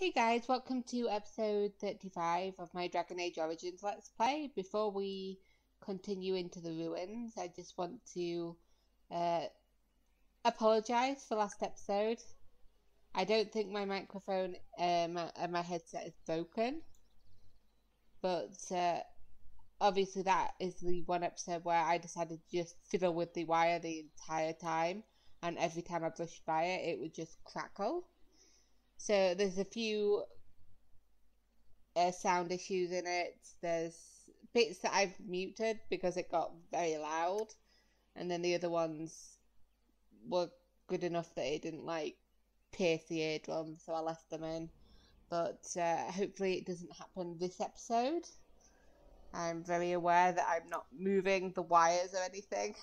Hey guys, welcome to episode 35 of my Dragon Age Origins Let's Play. Before we continue into the ruins, I just want to apologise for last episode. I don't think my microphone and my headset is broken, but obviously that is the one episode where I decided to just fiddle with the wire the entire time, and every time I brushed by it, it would just crackle. So there's a few sound issues in it. There's bits that I've muted because it got very loud, and then the other ones were good enough that it didn't like pierce the eardrum, so I left them in. But hopefully it doesn't happen this episode. I'm very aware that I'm not moving the wires or anything.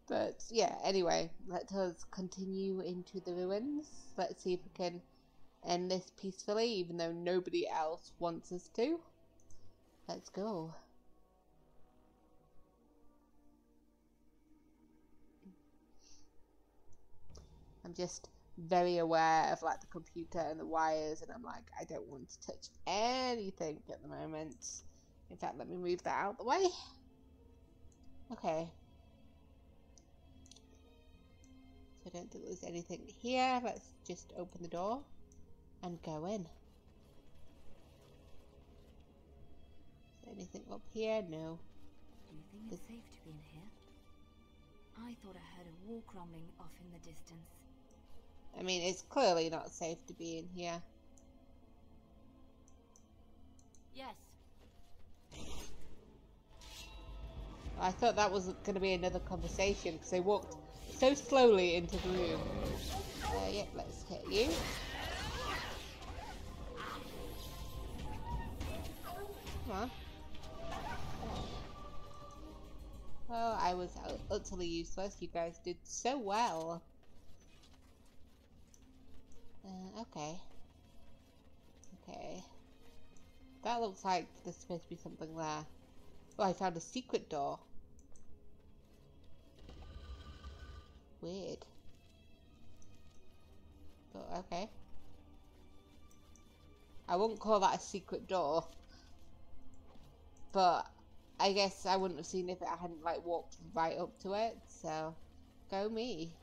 But yeah, anyway, let us continue into the ruins. Let's see if we can end this peacefully, even though nobody else wants us to. Let's go. I'm just very aware of like the computer and the wires, and I'm like, I don't want to touch anything at the moment. In fact, let me move that out of the way. Okay. I don't think there's anything here. Let's just open the door and go in. Is there anything up here? No. Do you think it's safe to be in here? I thought I heard a walk rumbling off in the distance. I mean, it's clearly not safe to be in here. Yes. I thought that was going to be another conversation because they walked so slowly into the room. Yep, let's hit you. Come on. Oh, I was utterly useless. You guys did so well. Okay. Okay. That looks like there's supposed to be something there. Oh, I found a secret door. Weird. But okay. I wouldn't call that a secret door. But I guess I wouldn't have seen it if I hadn't like walked right up to it, so go me.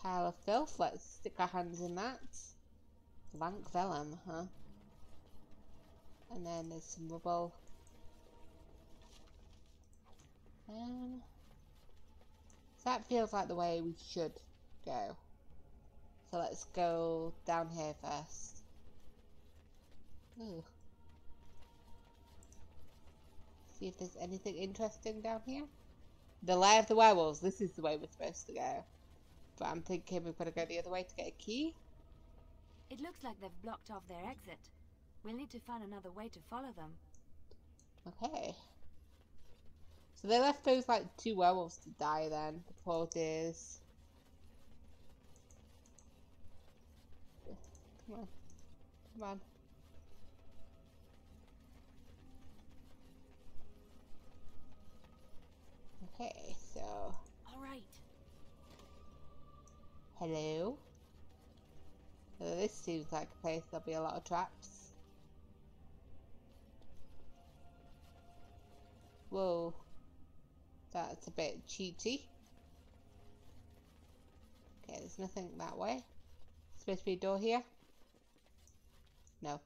Pile of filth, let's stick our hands in that. Blank vellum, huh? And then there's some rubble. So that feels like the way we should go. So let's go down here first. Ooh. See if there's anything interesting down here. The lair of the werewolves. This is the way we're supposed to go. But I'm thinking we've got to go the other way to get a key. It looks like they've blocked off their exit. We'll need to find another way to follow them. Okay. So they left those like two werewolves to die then. The poor dears. Come on. Come on. Okay, so... Alright. Hello? This seems like a place there'll be a lot of traps. Whoa. That's a bit cheaty. Okay, there's nothing that way. Supposed to be a door here? No.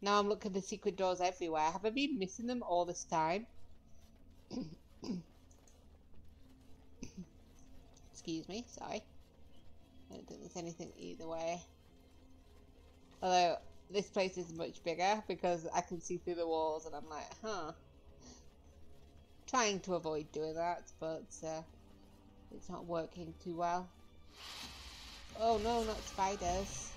Now I'm looking for secret doors everywhere. Have I been missing them all this time? Excuse me, sorry. I don't think there's anything either way. Although, this place is much bigger because I can see through the walls and I'm like, huh. Trying to avoid doing that, but it's not working too well. Oh no, not spiders.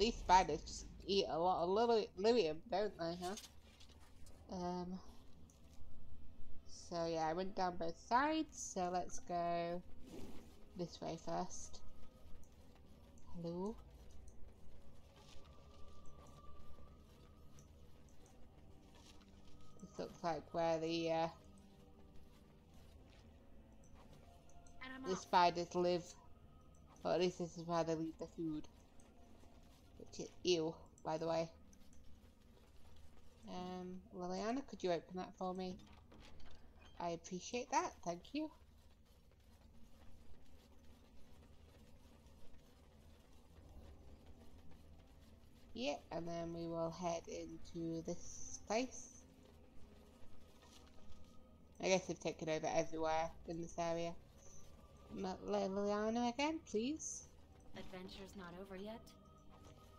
These spiders just eat a lot of Lilium, don't they, huh? So yeah, I went down both sides, so let's go this way first. Hello? This looks like where the spiders live. Or at least this is where they leave the food. Which is ew, by the way. Liliana, could you open that for me? I appreciate that, thank you. Yeah, and then we will head into this place. I guess they've taken over everywhere in this area. Liliana again, please. Adventure's not over yet?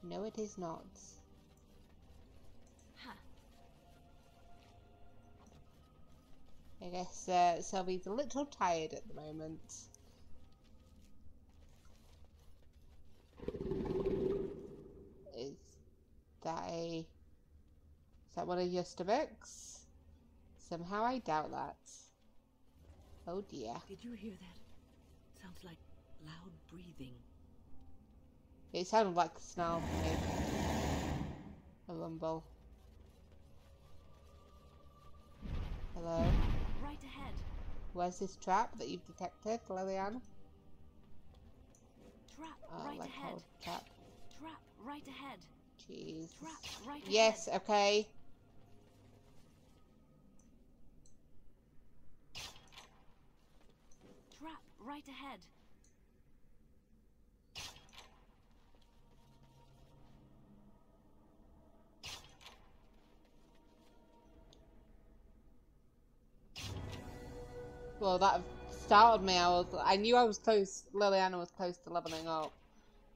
No, it is not. Huh. I guess Sylvi's a little tired at the moment. Is that one of your stomachs? Somehow I doubt that. Oh dear. Did you hear that? Sounds like loud breathing. It sounded like a snarl to me. A rumble. Hello? Right ahead. Where's this trap that you've detected, Liliana? Trap Oh, right like ahead. hold trap. Trap right ahead. Jeez. Trap right Yes, ahead. okay. Trap right ahead. Well, that startled me. I knew I was close. Liliana was close to leveling up,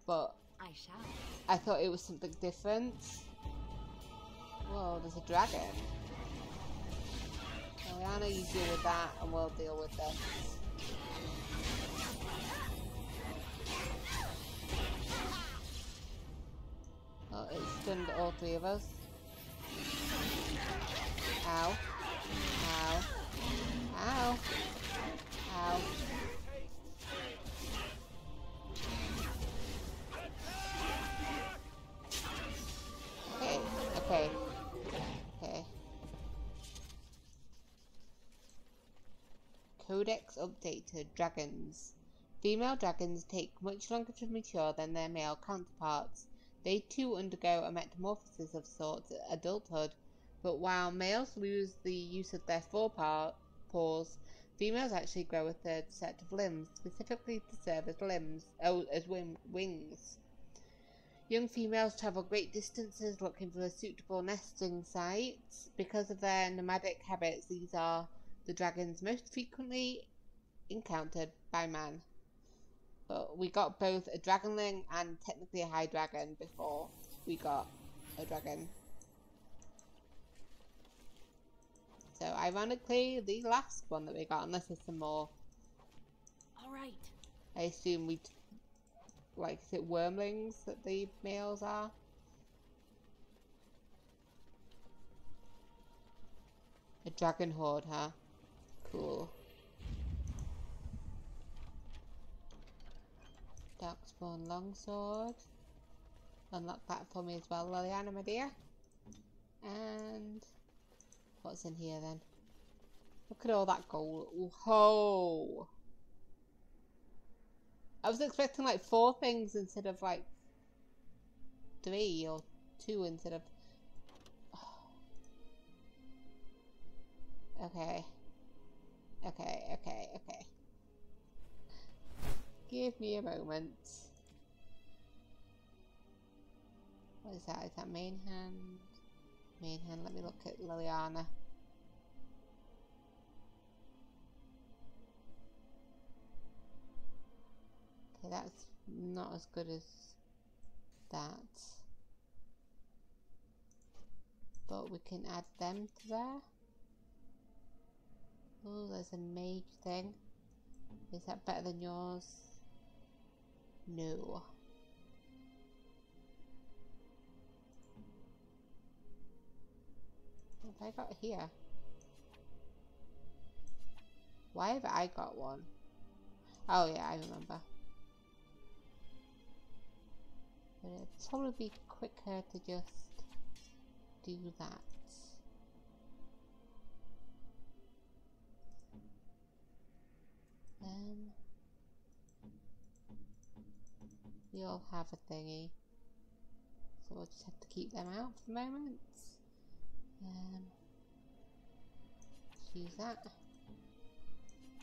but I shall. I thought it was something different. Whoa, there's a dragon. Liliana, you deal with that, and we'll deal with this. Oh, it stunned all three of us. Ow. Ow. Ow. Ow. Okay, okay. Okay. Codex updated. Dragons. Female dragons take much longer to mature than their male counterparts. They too undergo a metamorphosis of sorts at adulthood, but while males lose the use of their forepaws, females actually grow a third set of limbs, specifically to serve as wings. Young females travel great distances looking for a suitable nesting site. Because of their nomadic habits, these are the dragons most frequently encountered by man. But we got both a dragonling and technically a high dragon before we got a dragon. So ironically, the last one that we got, unless there's some more. Alright. I assume we, like, is it wormlings that the males are? A dragon horde, huh? Cool. Darkspawn longsword. Unlock that for me as well, Liliana, my dear. And what's in here then? Look at all that gold. Whoa! I was expecting like 4 things instead of like 3 or 2 instead of. Okay. Okay. Give me a moment. What is that? Is that main hand? Main hand. Let me look at Liliana. Okay, that's not as good as that. But we can add them to there. Oh, there's a mage thing. Is that better than yours? No. have I got here? Why have I got one? Oh yeah, I remember. But it'd probably be quicker to just do that. We all have a thingy, so we'll just have to keep them out for the moment. Just use that.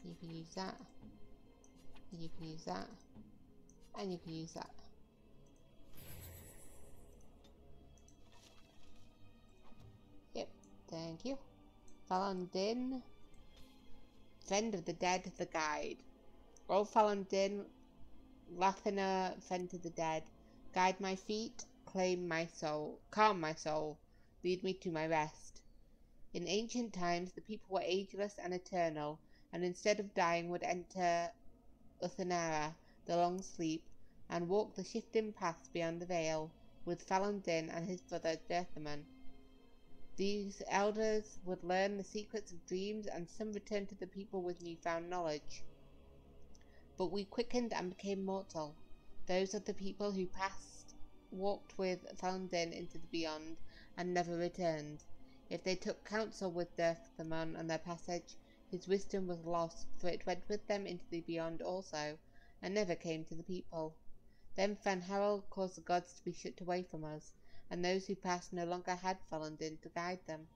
You can use that. And you can use that. And you can use that. Yep, thank you. Falandin, friend of the dead, the guide. Old Falandin, Lathina, friend to the dead. Guide my feet, claim my soul, calm my soul, lead me to my rest. In ancient times, the people were ageless and eternal, and instead of dying would enter Uthanara, the long sleep, and walk the shifting paths beyond the veil, with Falandin and his brother Zathrian. These elders would learn the secrets of dreams, and some returned to the people with newfound knowledge. But we quickened and became mortal. Those of the people who passed walked with Falandin into the beyond, and never returned. If they took counsel with Zathrian on their passage, his wisdom was lost, for it went with them into the beyond also, and never came to the people. Then Fan Harold caused the gods to be shut away from us, and those who passed no longer had Falandin to guide them.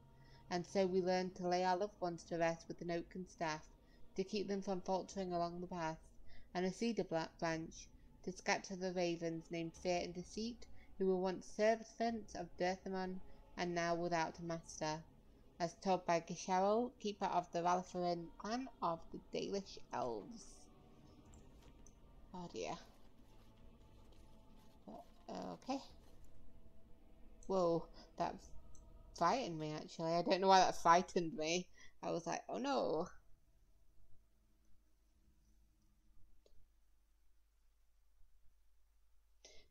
And so we learned to lay our loved ones to rest with an oaken staff, to keep them from faltering along the path, and a cedar branch, to scatter the ravens named Fear and Deceit, who were once servants of Zathrian, and now without a master, as told by Gisharol, keeper of the Ralpharin clan of the Dalish elves. Oh dear. Okay. Whoa, that frightened me actually. I don't know why that frightened me. I was like, oh no.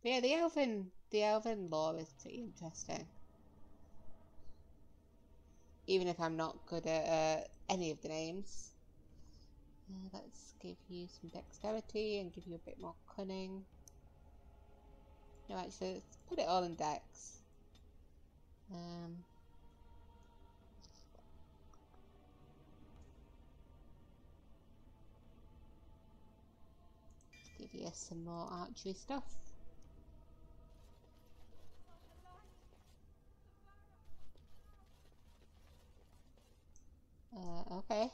But yeah, the elven lore is pretty interesting. Even if I'm not good at any of the names. Let's give you some dexterity and give you a bit more cunning. No, actually, let's put it all in dex. Give you some more archery stuff. Okay.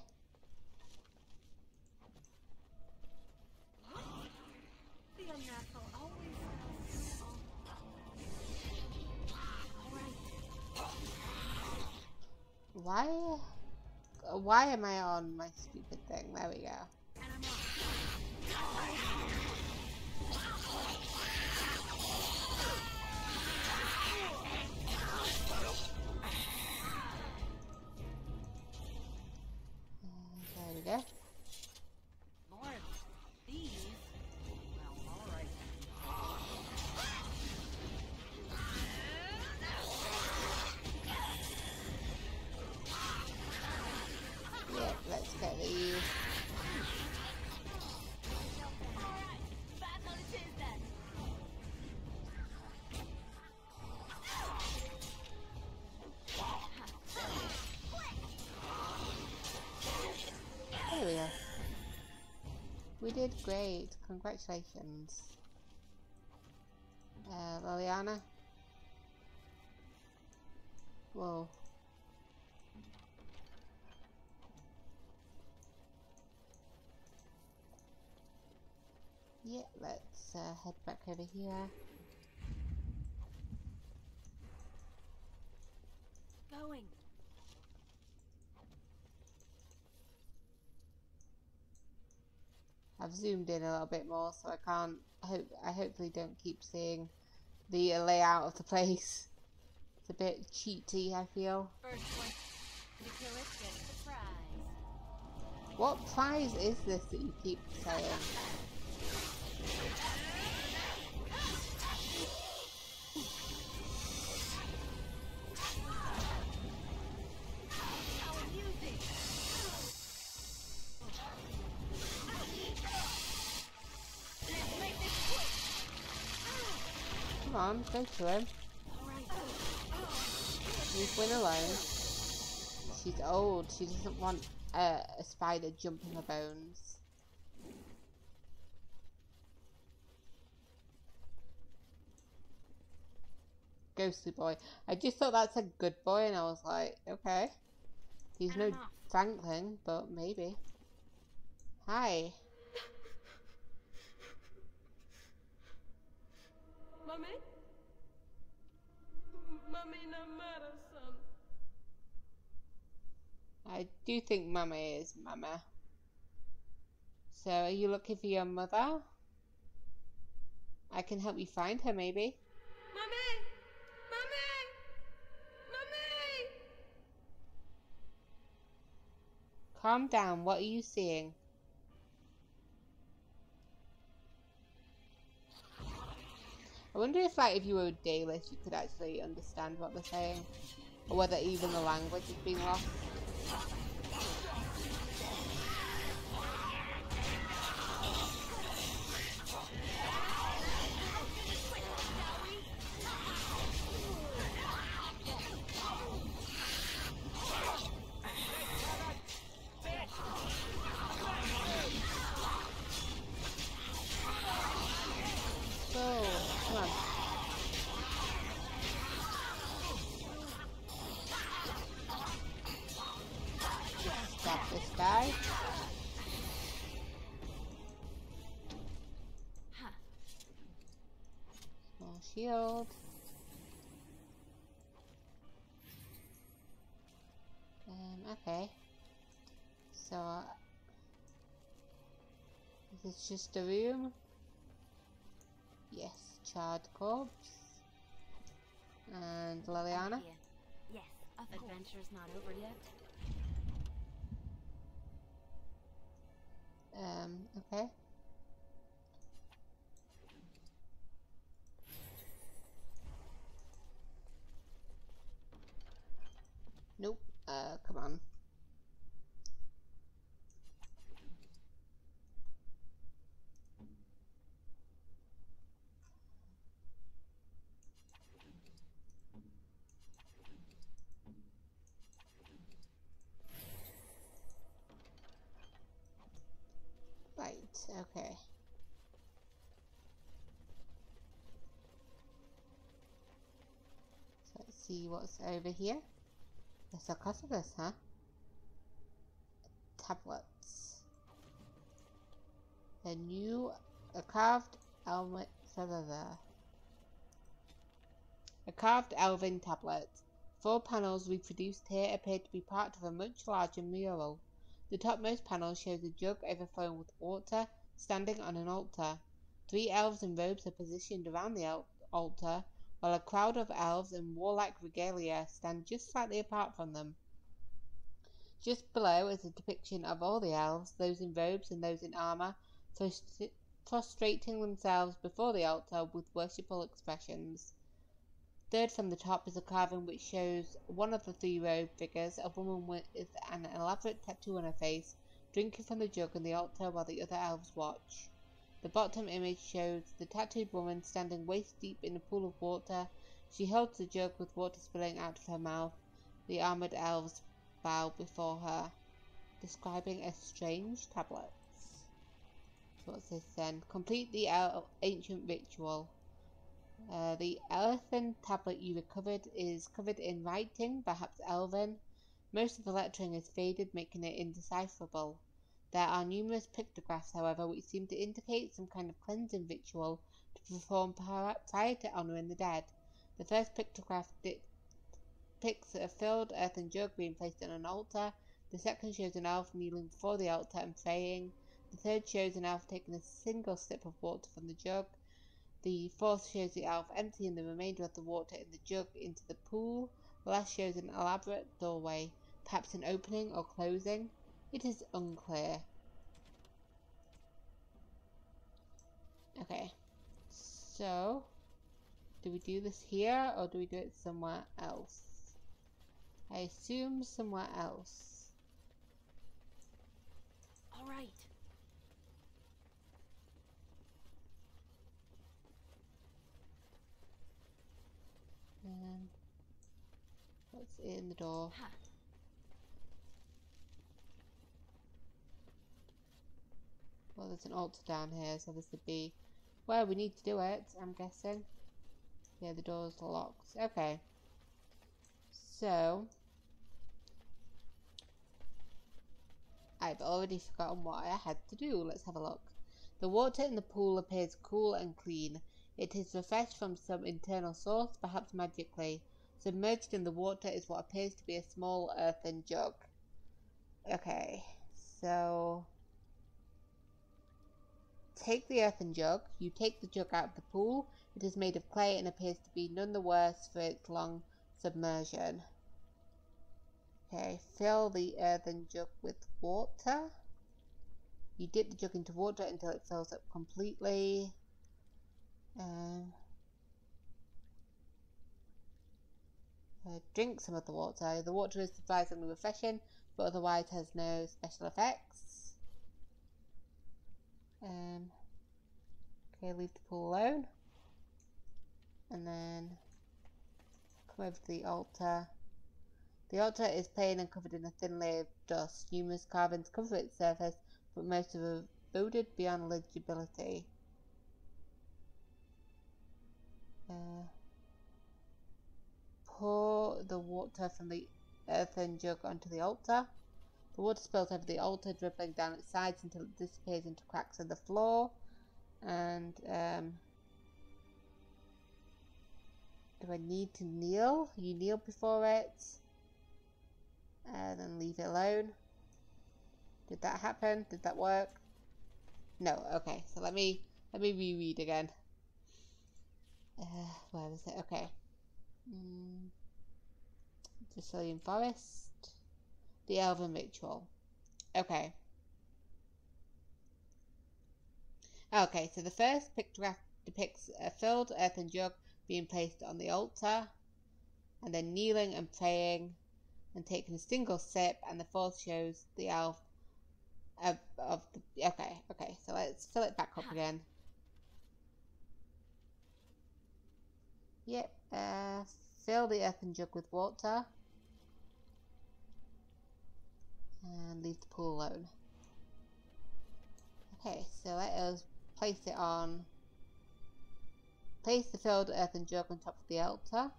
Why am I on my stupid thing? There we go. There we go. Lord, these? Well, alright. Yep, let's get these. There we go. We did great. Congratulations. Liliana. Whoa. Yeah, let's head back over here. Going. I've zoomed in a little bit more, so I can't. I hopefully don't keep seeing the layout of the place. It's a bit cheaty, I feel. First one to kill it gets the prize. What prize is this that you keep saying? Come on, go to him. Leave Win alone. She's old. She doesn't want a spider jumping her bones. Ghostly boy. I just thought that's a good boy, and I was like, okay. He's no Franklin, but maybe. Hi. Mummy? Mummy no matter, son. I do think Mama is Mama. So, are you looking for your mother? I can help you find her, maybe. Mummy! Mummy! Mummy! Calm down. What are you seeing? I wonder if, like, if you were Dayless, you could actually understand what they're saying. Or whether even the language is being lost. So, come on. Stab this guy. Small shield. Okay. So, is this just a room? Yes, charred corpse. And Liliana? Yes, adventure's not over yet. Okay. Nope. Come on. Right, okay. So let's see what's over here. The sarcophagus, huh? Tablets. A carved elven, a carved elven tablet. 4 panels reproduced here appear to be part of a much larger mural. The topmost panel shows a jug overflowing with water, standing on an altar. 3 elves in robes are positioned around the altar, while a crowd of elves in warlike regalia stand just slightly apart from them. Just below is a depiction of all the elves, those in robes and those in armor, prostrating themselves before the altar with worshipful expressions. Third from the top is a carving which shows one of the 3 robed figures, a woman with an elaborate tattoo on her face, drinking from the jug on the altar while the other elves watch. The bottom image shows the tattooed woman standing waist deep in a pool of water. She holds the jug with water spilling out of her mouth. The armored elves bow before her, describing a strange tablet. So what's this then? Complete the ancient ritual. The earthen tablet you recovered is covered in writing, perhaps elven. Most of the lettering is faded, making it indecipherable. There are numerous pictographs, however, which seem to indicate some kind of cleansing ritual to perform prior to honouring the dead. The first pictograph depicts a filled earthen jug being placed on an altar. The second shows an elf kneeling before the altar and praying. The third shows an elf taking a single sip of water from the jug. The fourth shows the elf emptying the remainder of the water in the jug into the pool. The last shows an elaborate doorway, perhaps an opening or closing. It is unclear. Okay, so do we do this here or do we do it somewhere else? I assume somewhere else. All right. Let's in the door. Well, there's an altar down here, so this would be where we need to do it, I'm guessing. Yeah, the door's locked. Okay. So, I've already forgotten what I had to do. Let's have a look. The water in the pool appears cool and clean. It is refreshed from some internal source, perhaps magically. Submerged in the water is what appears to be a small earthen jug. Okay, so take the earthen jug. You take the jug out of the pool. It is made of clay and appears to be none the worse for its long submersion. Okay, fill the earthen jug with water. You dip the jug into water until it fills up completely. Drink some of the water. The water is surprisingly refreshing, but otherwise has no special effects. Okay, leave the pool alone. And then come over to the altar. The altar is plain and covered in a thin layer of dust. Numerous carvings cover its surface, but most are eroded beyond legibility. Pour the water from the earthen jug onto the altar. The water spills over the altar, dribbling down its sides until it disappears into cracks in the floor. And do I need to kneel? You kneel before it. Then leave it alone. Did that happen? Did that work? No. Okay. So let me reread again. Where was it? Okay. The Sylvian Forest. The Elven Ritual. Okay. Okay, so the first pictograph depicts a filled earthen jug being placed on the altar, and then kneeling and praying, and taking a single sip, and the fourth shows the elf of the... Okay, so let's fill it back up again. Yep, fill the earthen jug with water, and leave the pool alone. Okay, so let us place it on. Place the filled earthen jug on top of the altar.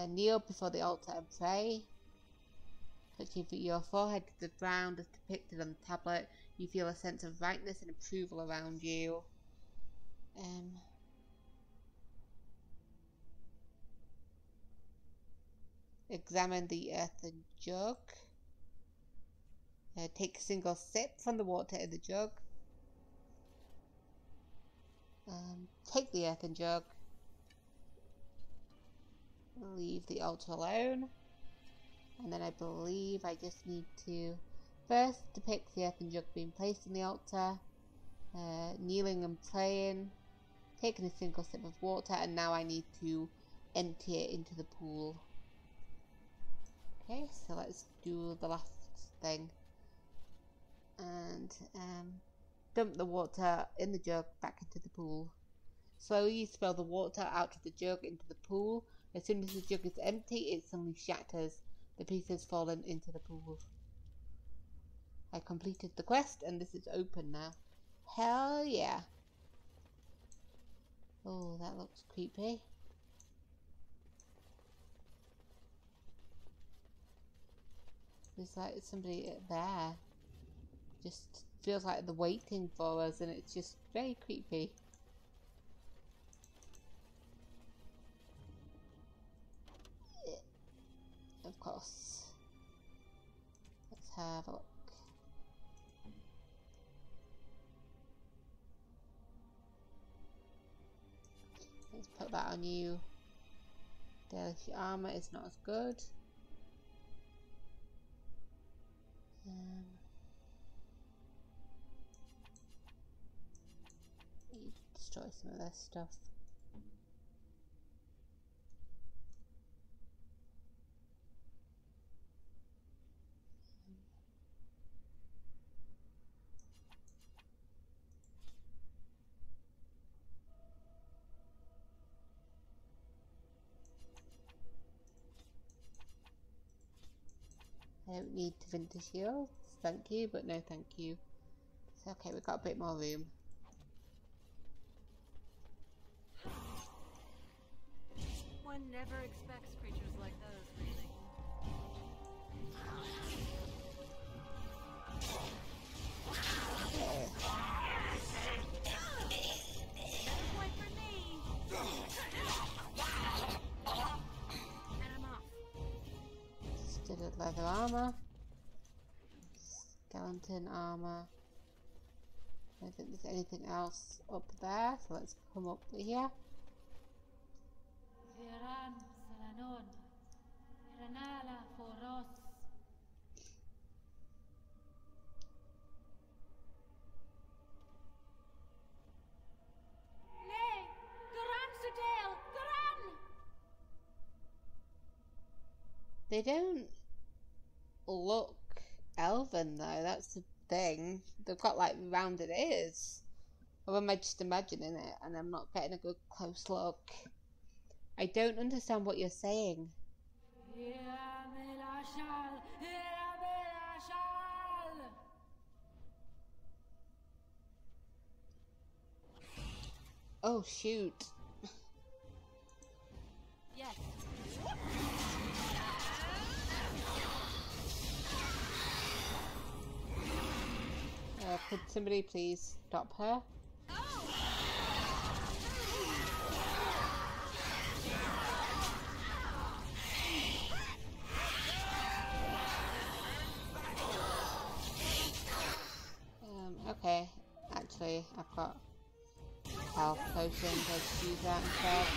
Kneel before the altar and pray. Touching your forehead to the ground as depicted on the tablet, you feel a sense of rightness and approval around you. Examine the earthen jug. Take a single sip from the water in the jug. Take the earthen jug. Leave the altar alone. And then I believe I just need to first depict the earthen jug being placed on the altar. Kneeling and praying. Taking a single sip of water. And now I need to empty it into the pool. Okay, so let's do the last thing. And dump the water in the jug back into the pool. Slowly spill the water out of the jug into the pool. As soon as the jug is empty, it suddenly shatters. The pieces fallen into the pool. I completed the quest and this is open now. Hell yeah. Oh, that looks creepy. There's like somebody there. Just feels like they're waiting for us and it's just very creepy. Of course. Let's have a look. Let's put that on you. Delicate armor is not as good. Destroy some of this stuff. I don't need to vintage shields. Thank you, but no thank you. It's okay, we've got a bit more room. One never expects creatures like those, really. Another point for me. And I'm off. Studded leather armor. Skeleton armor. I don't think there's anything else up there, so let's come up here. They don't look elven though, that's the thing. They've got like rounded ears. Or am I just imagining it and I'm not getting a good close look? I don't understand what you're saying. Oh shoot. Yes. Could somebody please stop her? Okay, actually I've got health potions, let's use that instead.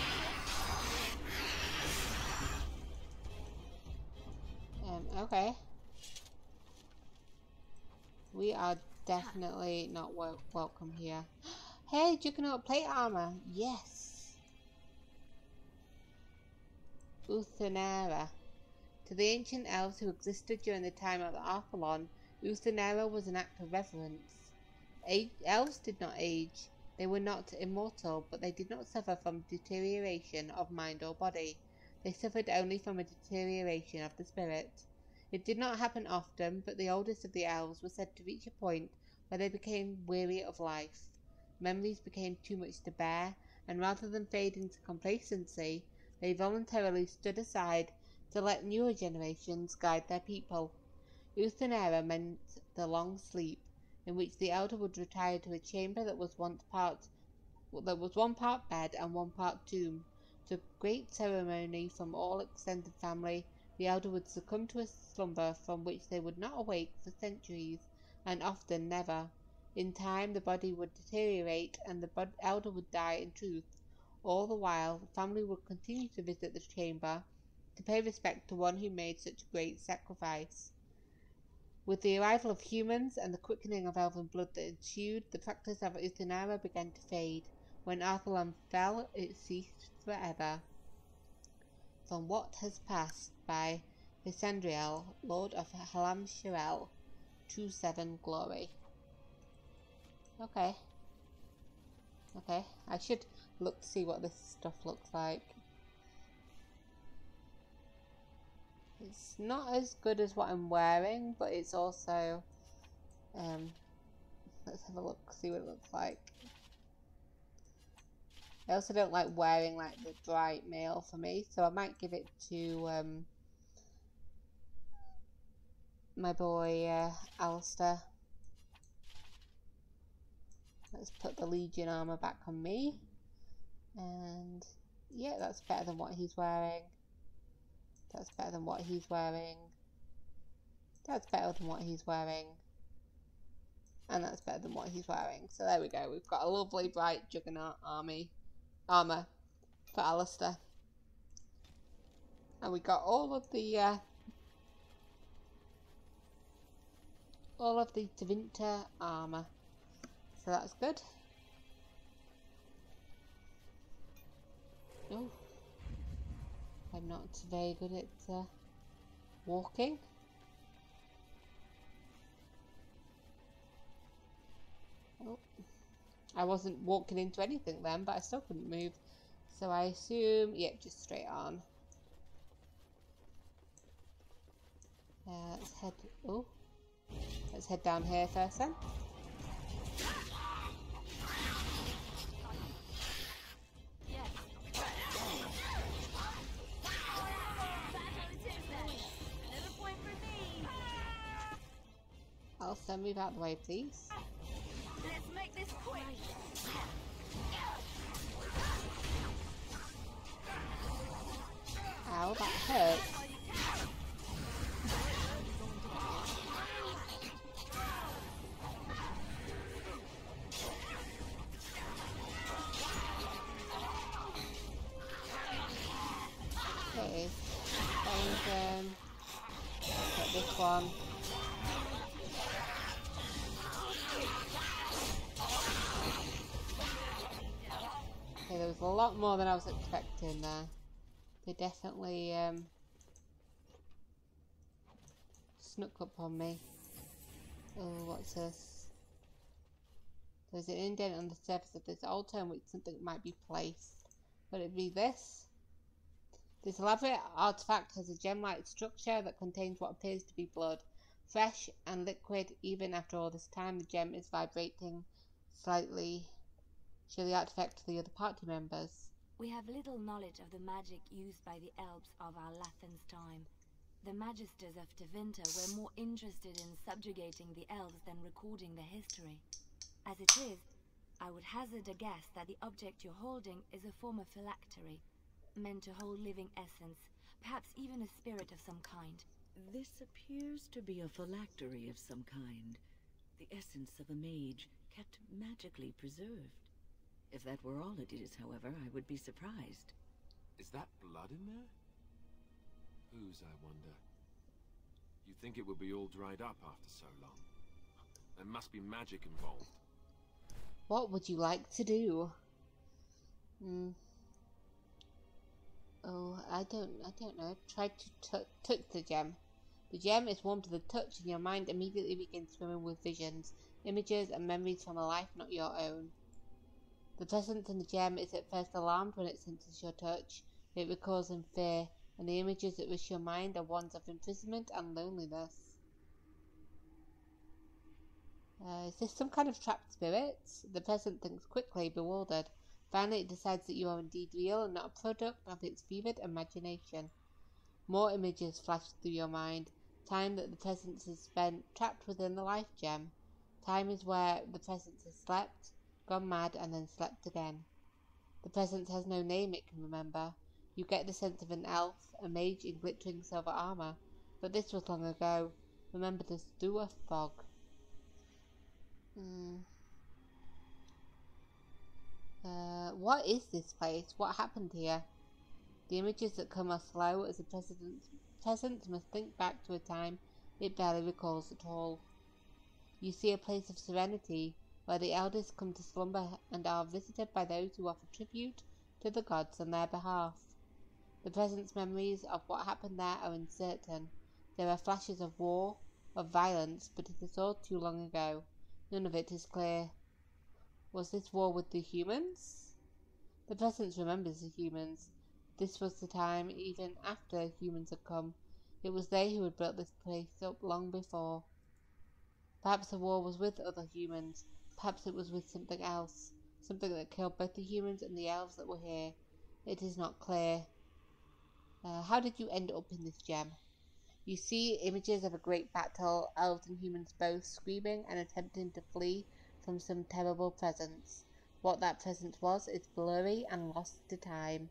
Okay. We are definitely not welcome here. Hey, Juggernaut plate armor! Yes! Uthanera. To the ancient elves who existed during the time of the Arthalon, Uthanera was an act of reverence. Elves did not age. They were not immortal, but they did not suffer from deterioration of mind or body. They suffered only from a deterioration of the spirit. It did not happen often, but the oldest of the elves were said to reach a point where they became weary of life. Memories became too much to bear, and rather than fade into complacency, they voluntarily stood aside to let newer generations guide their people. Uthanera meant the long sleep, in which the elder would retire to a chamber that was one part bed and one part tomb. To great ceremony from all extended family, the elder would succumb to a slumber from which they would not awake for centuries, and often never. In time the body would deteriorate, and the elder would die in truth. All the while, the family would continue to visit the chamber, to pay respect to one who made such a great sacrifice. With the arrival of humans and the quickening of elven blood that ensued, the practice of Uthanera began to fade. When Arthalon fell, it ceased forever. From What Has Passed by Lysandriel, Lord of Halam Shirel, 2-7 Glory. Okay. Okay, I should look to see what this stuff looks like. It's not as good as what I'm wearing, but it's also, let's have a look, see what it looks like. I also don't like wearing like the bright mail for me, so I might give it to my boy Alistair. Let's put the Legion armor back on me, and yeah, that's better than what he's wearing. That's better than what he's wearing. That's better than what he's wearing. And that's better than what he's wearing. So there we go. We've got a lovely bright Juggernaut armor for Alistair. And we got all of the Tevinter armor. So that's good. Oh. I'm not very good at walking. Oh. I wasn't walking into anything then, but I still couldn't move. So I assume, yep, just straight on. Let's head... Oh. Let's head down here first then. Also, move out the way, please. Let's make this quick. Ow, that hurts. Okay, get this one. Okay, there was a lot more than I was expecting there. They definitely snuck up on me. Oh, what's this? There's an indent on the surface of this altar in which something might be placed. Would it be this? This elaborate artifact has a gem-like structure that contains what appears to be blood. Fresh and liquid, even after all this time, the gem is vibrating slightly. Show the artifact to the other party members. We have little knowledge of the magic used by the elves of our Lathan's time. The magisters of Tevinter were more interested in subjugating the elves than recording their history. As it is, I would hazard a guess that the object you're holding is a form of phylactery, meant to hold living essence, perhaps even a spirit of some kind. This appears to be a phylactery of some kind. The essence of a mage, kept magically preserved. If that were all it is, however, I would be surprised. Is that blood in there? Whose, I wonder? You'd think it would be all dried up after so long. There must be magic involved. What would you like to do? Oh, I don't know. Try to touch the gem. The gem is warm to the touch, and your mind immediately begins swimming with visions, images, and memories from a life not your own. The presence in the gem is at first alarmed when it senses your touch. It recoils in fear, and the images that rush your mind are ones of imprisonment and loneliness. Is this some kind of trapped spirit? The present thinks quickly, bewildered. Finally, it decides that you are indeed real and not a product of its vivid imagination. More images flash through your mind. Time that the presence has spent trapped within the life gem. Time is where the presence has slept, gone mad, and then slept again. The presence has no name it can remember. You get the sense of an elf, a mage in glittering silver armor, but this was long ago. Remember this through a fog. What is this place? What happened here? The images that come are slow, as the presence must think back to a time it barely recalls at all. You see a place of serenity, where the elders come to slumber and are visited by those who offer tribute to the gods on their behalf. The present's memories of what happened there are uncertain. There are flashes of war, of violence, but it is all too long ago. None of it is clear. Was this war with the humans? The presence remembers the humans. This was the time even after humans had come. It was they who had built this place up long before. Perhaps the war was with other humans. Perhaps it was with something else. Something that killed both the humans and the elves that were here. It is not clear. How did you end up in this gem? You see images of a great battle, elves and humans both screaming and attempting to flee from some terrible presence. What that presence was is blurry and lost to time.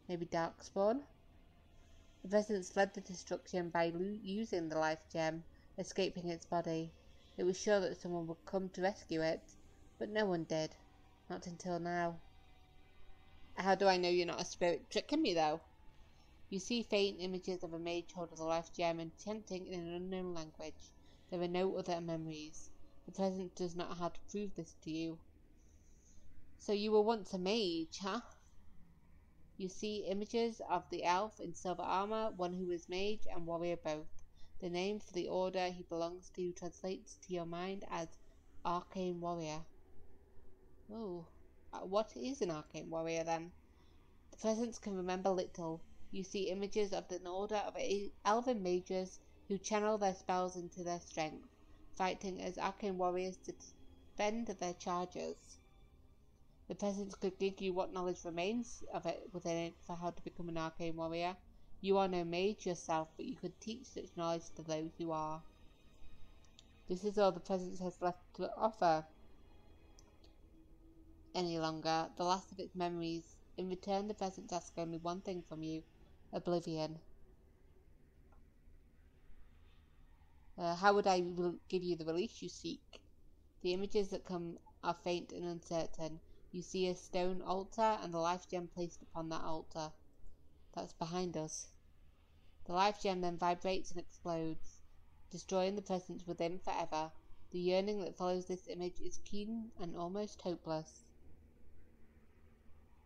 Maybe Darkspawn? The presence fled the destruction by using the life gem, escaping its body. It was sure that someone would come to rescue it, but no one did. Not until now. How do I know you're not a spirit tricking me, though? You see faint images of a mage holding the life gem and chanting in an unknown language. There are no other memories. The present does not know how to prove this to you. So you were once a mage, huh? You see images of the elf in silver armor, one who is mage and warrior both. The name for the order he belongs to translates to your mind as Arcane Warrior. Oh, what is an Arcane Warrior then? The presence can remember little. You see images of an order of elven mages who channel their spells into their strength, fighting as arcane warriors to defend their charges. The presence could give you what knowledge remains of it within it for how to become an arcane warrior. You are no mage yourself, but you could teach such knowledge to those who are. This is all the presence has left to offer any longer, the last of its memories. In return, the presence asks only one thing from you: oblivion. How would I give you the release you seek? The images that come are faint and uncertain. You see a stone altar and the life gem placed upon that altar. That's behind us. The life gem then vibrates and explodes, destroying the presence within forever. The yearning that follows this image is keen and almost hopeless.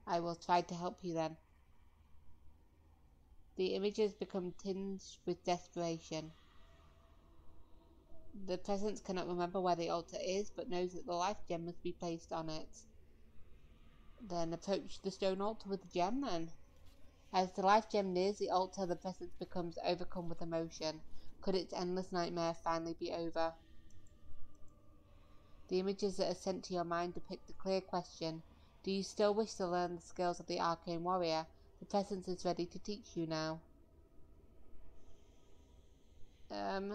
I will try to help you then. The images become tinged with desperation. The presence cannot remember where the altar is, but knows that the life gem must be placed on it. Then approach the stone altar with the gem then. As the life gem nears the altar, the presence becomes overcome with emotion. Could its endless nightmare finally be over? The images that are sent to your mind depict a clear question. Do you still wish to learn the skills of the arcane warrior? The presence is ready to teach you now.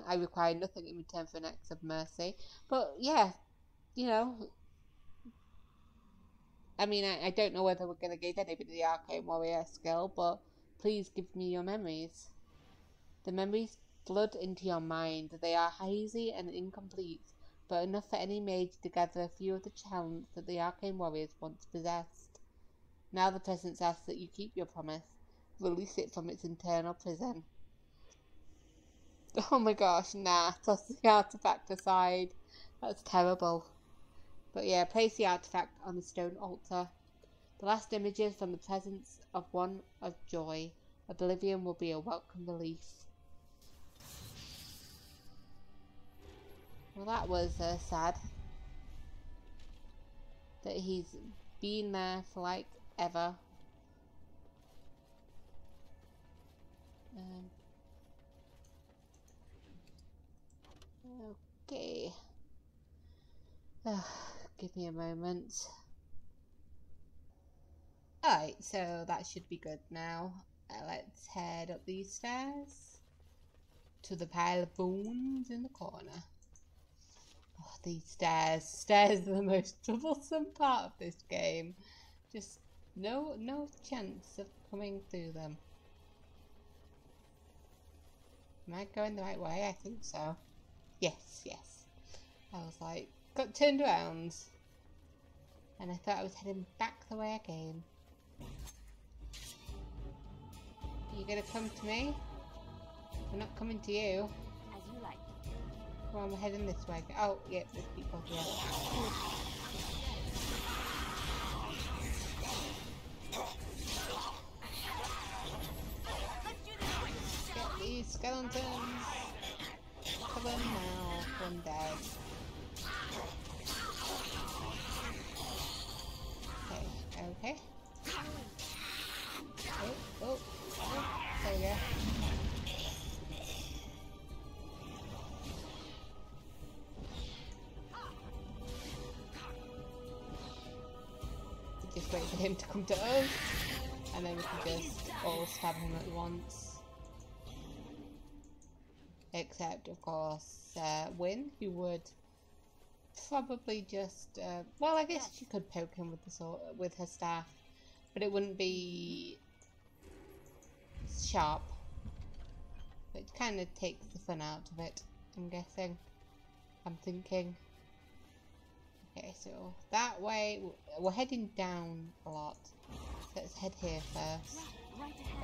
I require nothing in return for an act of mercy. But yeah, you know, I mean, I don't know whether we're going to give anybody the arcane warrior skill, but please give me your memories. The memories flood into your mind. They are hazy and incomplete, but enough for any mage to gather a few of the talents that the arcane warriors once possessed. Now the presence asks that you keep your promise. Release it from its internal prison. Oh my gosh, nah, toss the artifact aside. That's terrible. But yeah, place the artifact on the stone altar. The last images from the presence of one of joy. Oblivion will be a welcome relief. Well, that was sad. That he's been there for like ever. Okay. Give me a moment. Alright, so that should be good now. Let's head up these stairs to the pile of bones in the corner. Oh, these stairs. Stairs are the most troublesome part of this game. Just no chance of coming through them. Am I going the right way? I think so. Yes. I was like, got turned around. And I thought I was heading back the way I came. You gonna come to me? I'm not coming to you. As you like. Well, I'm heading this way. Oh, yep, there's people here. Get these skeletons. Kill them now. One dead. Okay. Oh, there we go. Just wait for him to come to us, and then we can just all stab him at once. Except, of course, Wynn, who would probably just, well, I guess she could poke him with the sword, with her staff, but it wouldn't be sharp. It kind of takes the fun out of it, I'm guessing. I'm thinking. Okay, so that way, we're heading down a lot. So let's head here first.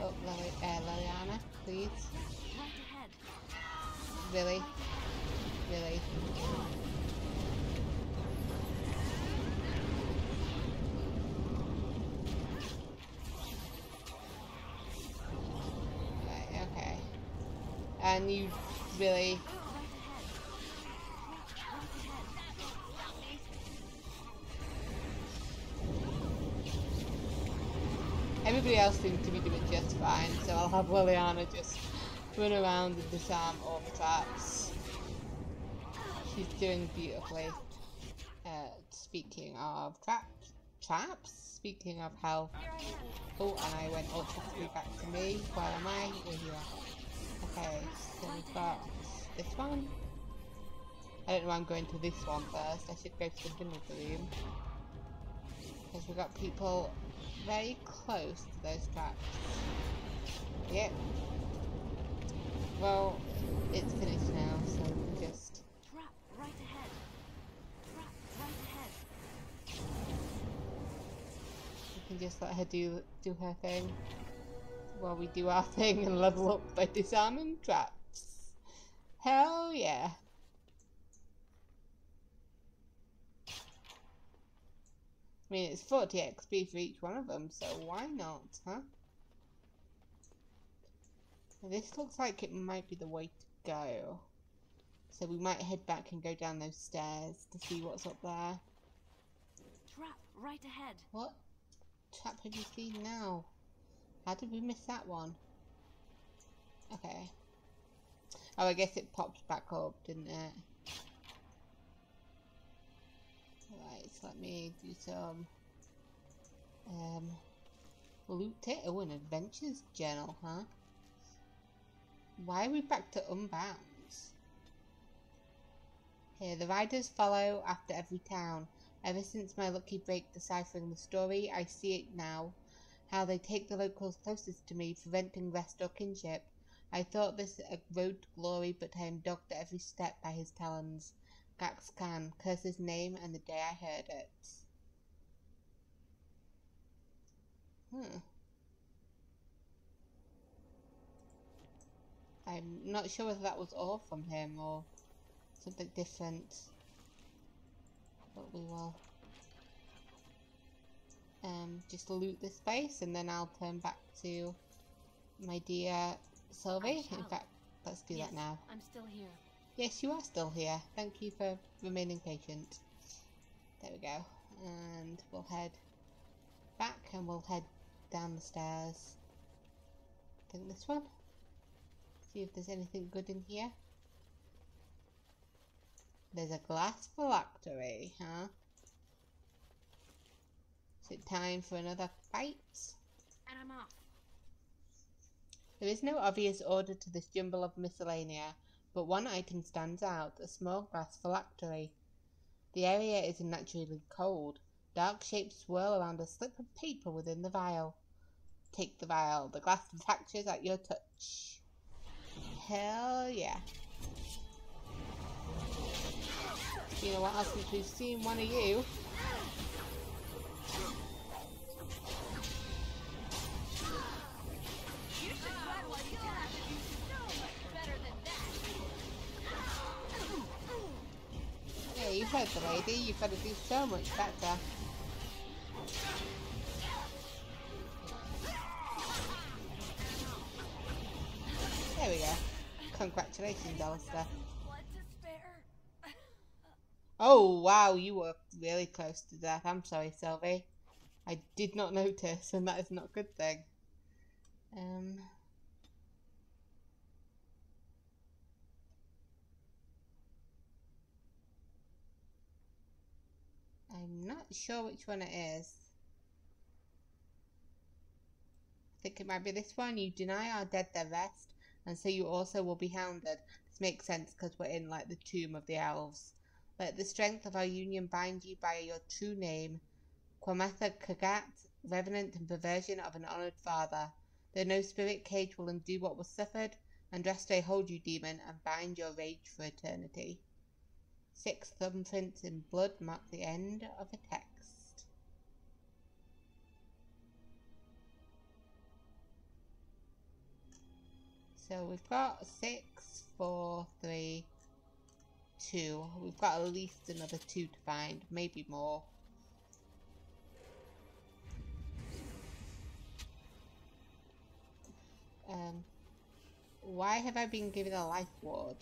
Oh, Liliana, please. Really? Really? Right, okay. And you really... Everybody else seems to be doing just fine, so I'll have Liliana just run around and disarm all the traps. She's doing beautifully. Speaking of traps? Speaking of health. Oh, and I went automatically back to me. Where am I? We're here. Okay, so we've got this one. I don't know why I'm going to this one first. I should go to the middle of the room. Because we've got people very close to those traps. Yep. Well, it's finished now, so we can just... Trap right ahead. Trap right ahead. We can just let her do her thing. While we do our thing and level up by disarming traps. Hell yeah. I mean, it's 40 XP for each one of them, so why not, huh? This looks like it might be the way to go. So we might head back and go down those stairs to see what's up there. Trap right ahead. What trap have you seen now? How did we miss that one? Okay. Oh, I guess it popped back up, didn't it? Right, so let me do some loot it. Oh, an adventures journal, huh? Why are we back to Unbounds? Here, the riders follow after every town. Ever since my lucky break deciphering the story, I see it now. How they take the locals closest to me, preventing rest or kinship. I thought this a road to glory, but I am dogged at every step by his talons. Gax Khan, curse his name and the day I heard it. I'm not sure whether that was all from him or something different. But we will just loot this space and then I'll turn back to my dear Sylvi. In fact, let's do that now. I'm still here. Yes, you are still here. Thank you for remaining patient. There we go. And we'll head back and we'll head down the stairs. I think this one. See if there's anything good in here. There's a glass phylactery, huh? Is it time for another fight? And I'm off. There is no obvious order to this jumble of miscellanea, but one item stands out, a small glass phylactery. The area is unnaturally cold. Dark shapes swirl around a slip of paper within the vial. Take the vial. The glass fractures at your touch. Hell yeah. It's been a while since we've seen one of you. Yeah, you've heard the lady. You've got to do so much better. There we go. Congratulations, Alistair. Oh, wow, you were really close to death. I'm sorry, Sylvi. I did not notice, and that is not a good thing. I'm not sure which one it is. I think it might be this one. You deny our dead their rest, and so you also will be hounded. This makes sense because we're in, like, the tomb of the elves. Let the strength of our union bind you by your true name. Quamatha Kagat, revenant and perversion of an honoured father. Though no spirit cage will undo what was suffered, Andraste hold you, demon, and bind your rage for eternity. 6 thumbprints in blood mark the end of a text. So we've got 6, 4, 3, 2. We've got at least another 2 to find, maybe more. Why have I been given a life ward?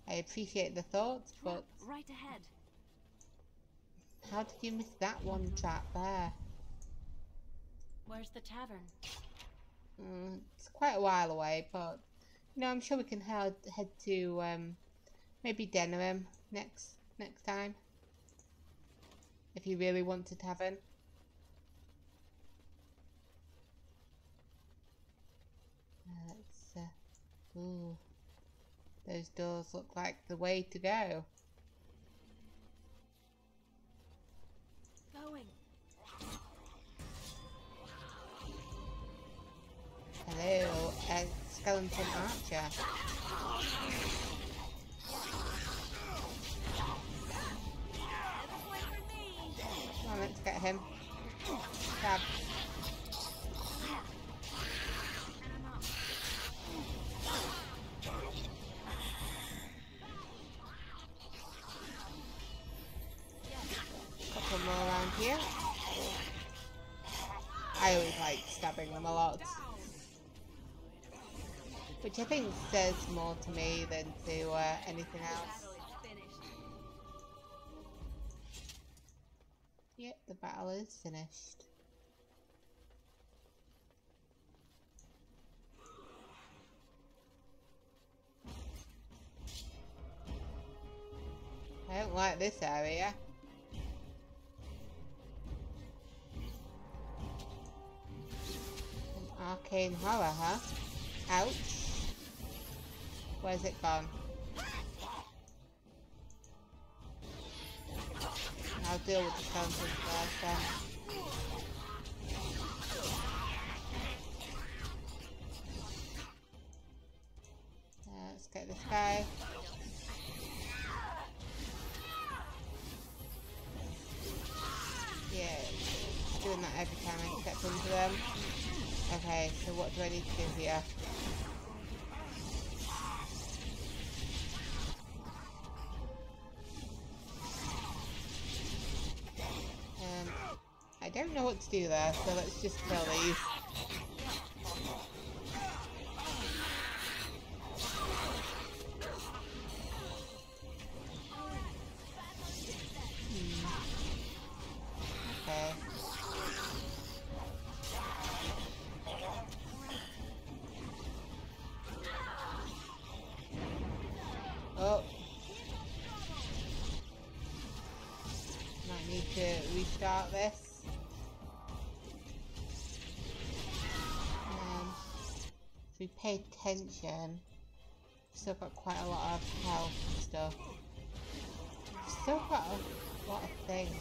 I appreciate the thoughts, but right ahead. How did you miss that one trap there? Where's the tavern? It's quite a while away, but you know, I'm sure we can head to maybe Denerim next time if you really want a tavern. Let's ooh, those doors look like the way to go. Going. Hello, skeleton archer. Come on, let's get him. Stab. Couple more around here. I always like stabbing them a lot. Which I think says more to me than to anything else. Yep, the battle is finished. I don't like this area. An arcane horror, huh? Ouch. Where's it gone? I'll deal with the skeletons first then. Let's get this guy. Yeah, doing that every time I step into them. Okay, so what do I need to do here? I don't know what to do there, so let's just kill these. Okay. Oh. Might need to restart this. If we pay attention, we've still got quite a lot of health and stuff. We've still got a lot of things.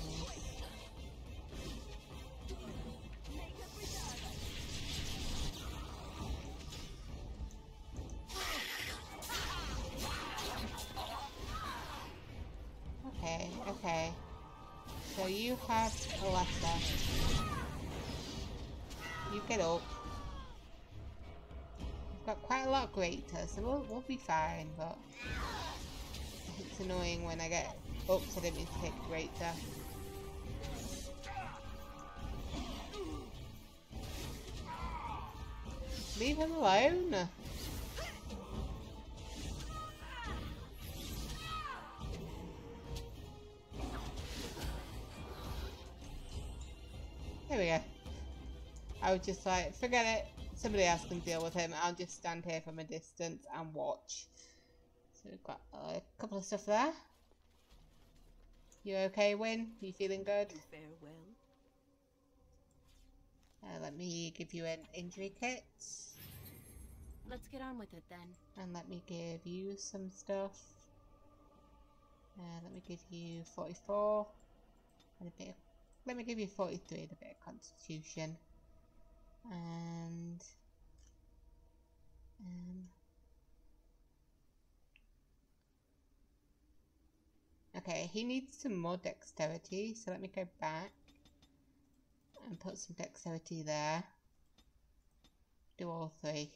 Okay. So you have a lesser. You get up. We've got quite a lot of greater, so we'll be fine, but it's annoying when I get up to them to take greater. Leave him alone. There we go. I was just like, forget it. Somebody else can deal with him. I'll just stand here from a distance and watch. So we've got a couple of stuff there. You okay, Win? You feeling good? Farewell. Let me give you an injury kit. Let's get on with it then. And let me give you some stuff. Let me give you 44. And a bit of, let me give you 43 and a bit of constitution. And okay, he needs some more dexterity, so let me go back and put some dexterity there. Do all three.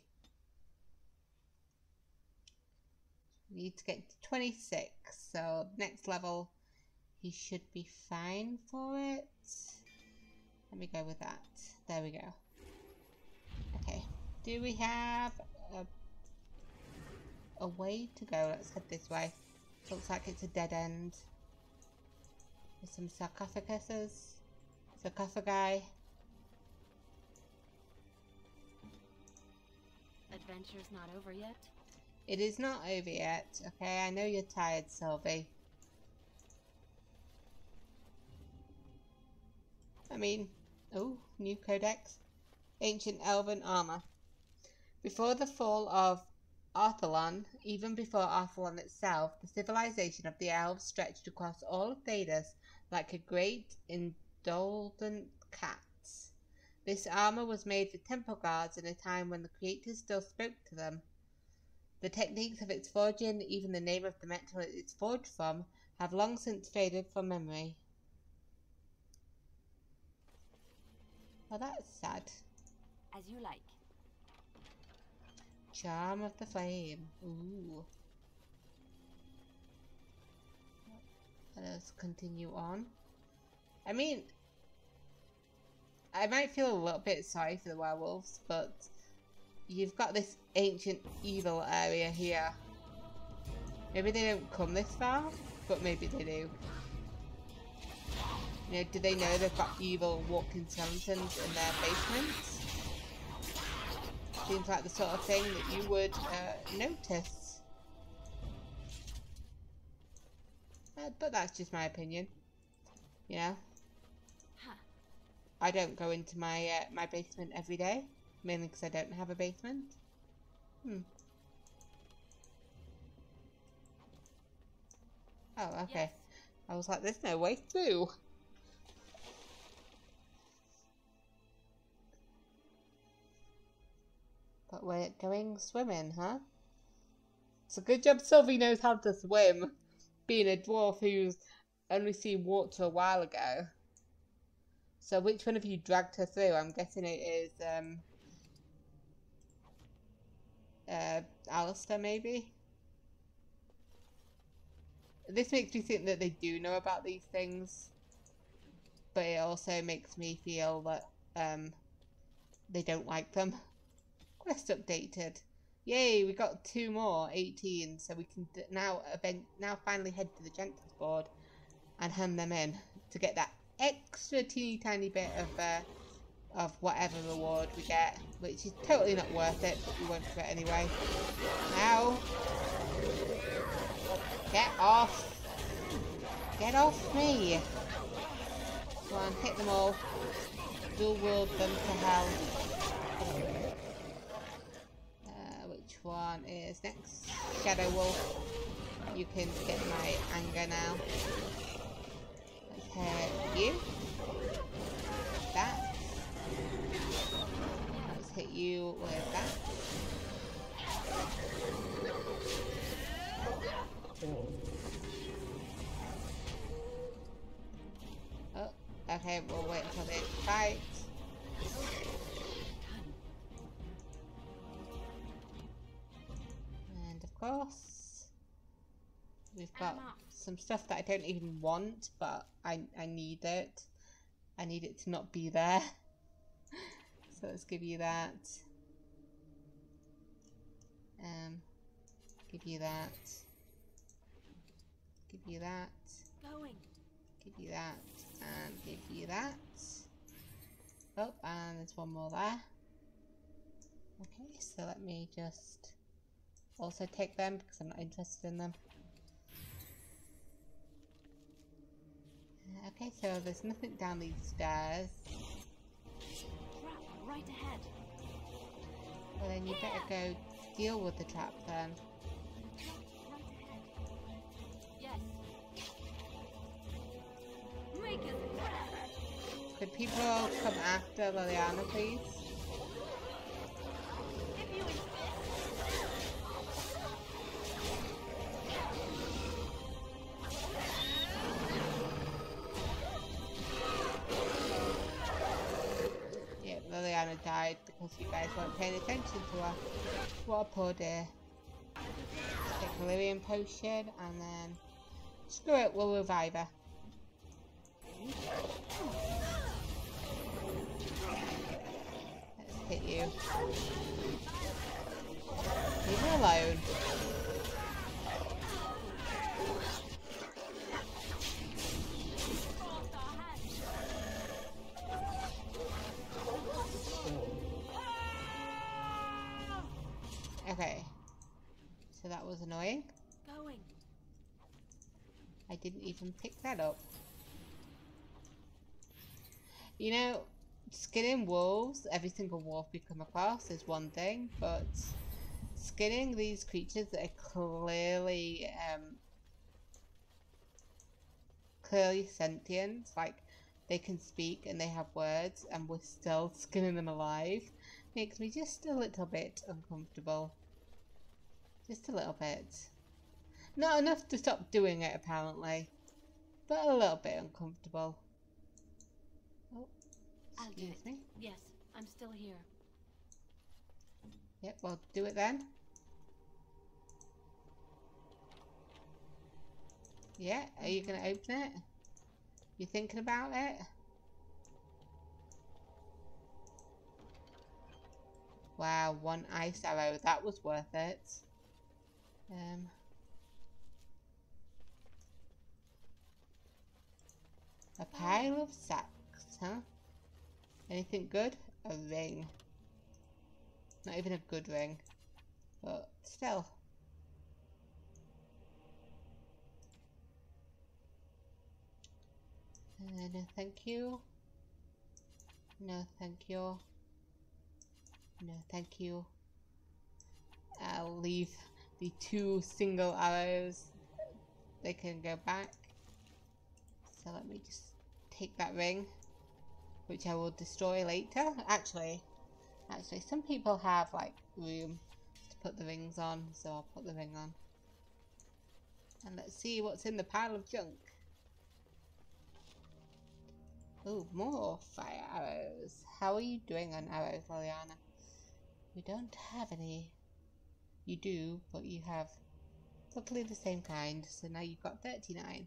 Need to get to 26, so next level he should be fine for it. Let me go with that. There we go. Okay, do we have a way to go? Let's head this way. Looks like it's a dead end. There's some sarcophagi. adventure's not over yet? It is not over yet, okay? I know you're tired, Sylvi. I mean, oh, new codex. Ancient Elven armor. Before the fall of Arthalon, even before Arthalon itself, the civilization of the elves stretched across all of Thedas like a great, indolent cat. This armor was made for temple guards in a time when the creators still spoke to them. The techniques of its forging, even the name of the metal it's forged from, have long since faded from memory. Well, that's sad. As you like. Charm of the Flame. Ooh. Let us continue on. I mean, I might feel a little bit sorry for the werewolves, but you've got this ancient evil area here. Maybe they don't come this far, but maybe they do. You know, do they know they've got evil walking skeletons in their basements? Seems like the sort of thing that you would notice. But that's just my opinion. You know? I don't go into my my basement every day, mainly because I don't have a basement. Oh, okay. Yes. I was like, there's no way through. But we're going swimming, huh? It's a good job Sylvi knows how to swim, being a dwarf who's only seen water a while ago. So which one of you dragged her through? I'm guessing it is Alistair, maybe? This makes me think that they do know about these things, but it also makes me feel that they don't like them. Quest updated. Yay, we got 2 more, 18, so we can now finally head to the Gentles board and hand them in to get that extra teeny tiny bit of whatever reward we get, which is totally not worth it, but we won't do it anyway. Now, get off! Get off me! Come on, hit them all. Dual wield them to hell. Which one is next? Shadow Wolf. You can get my anger now. Let's hit you. That. Let's hit you with that. Oh, okay, we'll wait until they fight. And of course, we've got some stuff that I don't even want, but I need it. I need it to not be there. So let's give you that. Give you that. Give you that. Give you that. And give you that. Oh, and there's one more there. Okay, so let me just also take them because I'm not interested in them. Okay, so there's nothing down these stairs. Trap right ahead. Well, then you better go deal with the trap then. Yes. Make it. Could people all come after Liliana, please? If you insist. Yeah, Liliana died because you guys weren't paying attention to her. What a poor dear. Take a Lyrian potion and then screw it, we'll revive her. Let's hit you. Leave her alone. I didn't even pick that up. You know, skinning wolves, every single wolf we come across is one thing, but skinning these creatures that are clearly sentient, like they can speak and they have words, and we're still skinning them alive, makes me just a little bit uncomfortable. Just a little bit. Not enough to stop doing it, apparently, but a little bit uncomfortable. Oh, excuse me. Yes, I'm still here. Yep, well, do it then. Yeah, are you going to open it? You thinking about it? Wow, one ice arrow. That was worth it. A pile of sacks, huh? Anything good? A ring. Not even a good ring. But still. No thank you. No thank you. No thank you. I'll leave the 2 single arrows. They can go back. So let me just take that ring, which I will destroy later. Actually, some people have like room to put the rings on, so I'll put the ring on. And let's see what's in the pile of junk. Oh, more fire arrows. How are you doing on arrows, Liliana? We don't have any. You do, but you have luckily the same kind, so now you've got 39.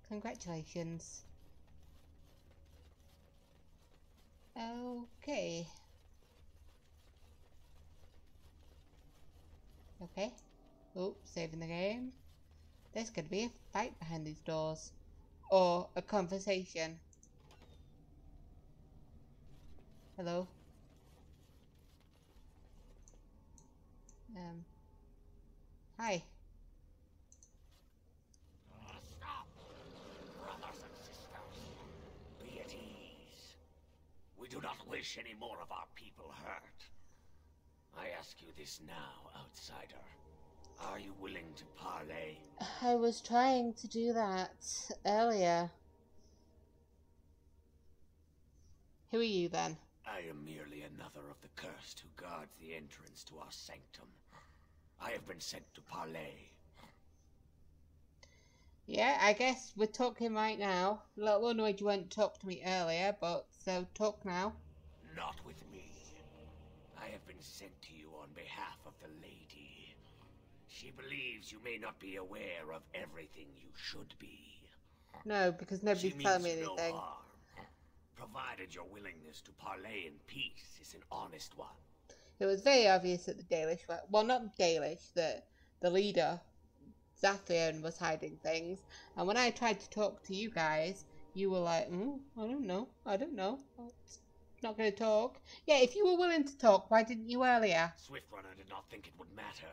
Congratulations. Okay. Okay. Oh, saving the game. There's gonna be a fight behind these doors. Or a conversation. Hello? Hi. Stop! Brothers and sisters, be at ease. We do not wish any more of our people hurt. I ask you this now, outsider. Are you willing to parley? I was trying to do that earlier. Who are you then? I am merely another of the cursed who guards the entrance to our sanctum. I have been sent to parley. Yeah, I guess we're talking right now. A little annoyed you won't talk to me earlier, but so talk now. Not with me. I have been sent to you on behalf of the lady. She believes you may not be aware of everything you should be. No, because nobody's telling me anything. No harm, provided your willingness to parley in peace is an honest one. It was very obvious that the Dalish were, well, not Dalish, the leader, Zathrian, was hiding things. And when I tried to talk to you guys, you were like, I don't know. Not going to talk. Yeah, if you were willing to talk, why didn't you earlier? Swiftrunner did not think it would matter.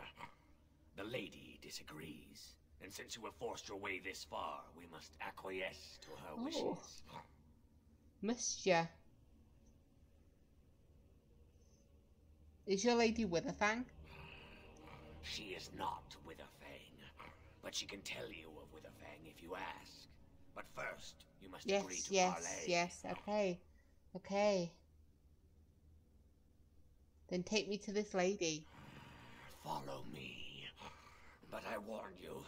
The lady disagrees. And since you have forced your way this far, we must acquiesce to her wishes. Must ya? Is your lady Witherfang? She is not Witherfang, but she can tell you of Witherfang if you ask. But first, you must agree to parley. Yes, okay. Then take me to this lady. Follow me. But I warn you,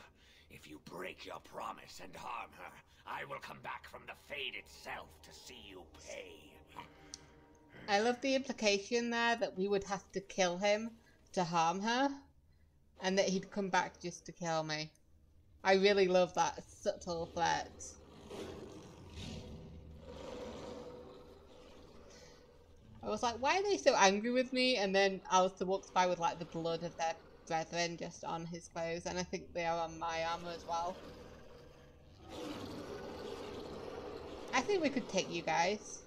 if you break your promise and harm her, I will come back from the Fade itself to see you pay. I love the implication there that we would have to kill him to harm her, and that he'd come back just to kill me. I really love that subtle threat. I was like, why are they so angry with me? And then Alistair walks by with like the blood of their brethren just on his clothes, and I think they are on my armor as well. I think we could take you guys.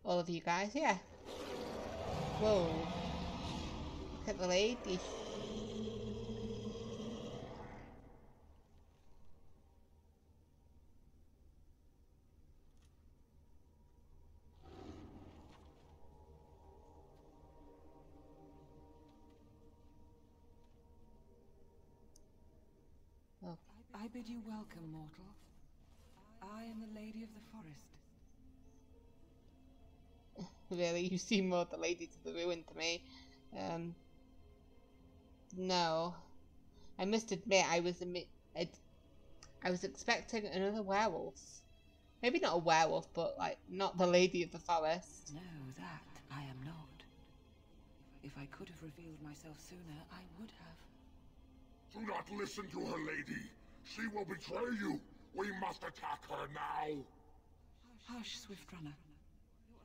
All of you guys, yeah. Whoa. Look at the lady. Oh. I bid you welcome, mortal. I am the Lady of the Forest. Really, you seem more the Lady to the Ruin to me. No. I must admit, I was expecting another werewolf. Maybe not a werewolf, but like not the Lady of the Forest. No, that I am not. If I could have revealed myself sooner, I would have. Do not listen to her, lady. She will betray you. We must attack her now. Hush, Swiftrunner.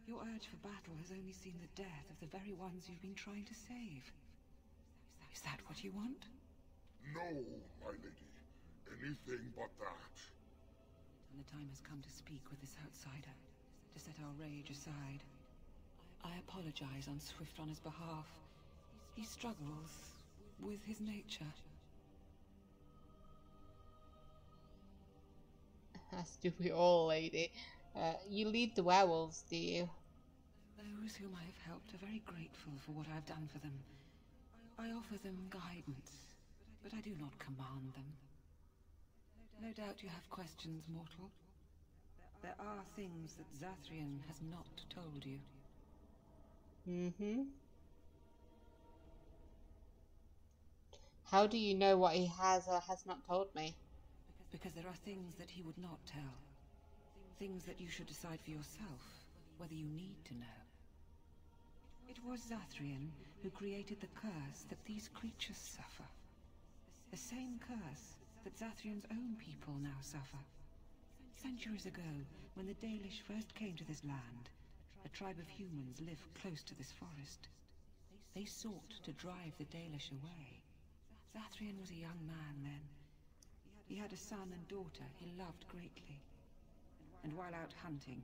Your urge for battle has only seen the death of the very ones you've been trying to save. Is that what you want? No, my lady. Anything but that. And the time has come to speak with this outsider, to set our rage aside. I apologize on Swiftrunner's behalf. He struggles with his nature. As do we all, lady. You lead the werewolves, do you? Those whom I have helped are very grateful for what I've done for them. I offer them guidance, but I do not command them. No doubt you have questions, mortal. There are things that Zathrian has not told you. Mm-hmm. How do you know what he has or has not told me? Because there are things that he would not tell. Things that you should decide for yourself, whether you need to know. It was Zathrian who created the curse that these creatures suffer. The same curse that Zathrian's own people now suffer. Centuries ago, when the Dalish first came to this land, a tribe of humans lived close to this forest. They sought to drive the Dalish away. Zathrian was a young man then. He had a son and daughter he loved greatly. And while out hunting,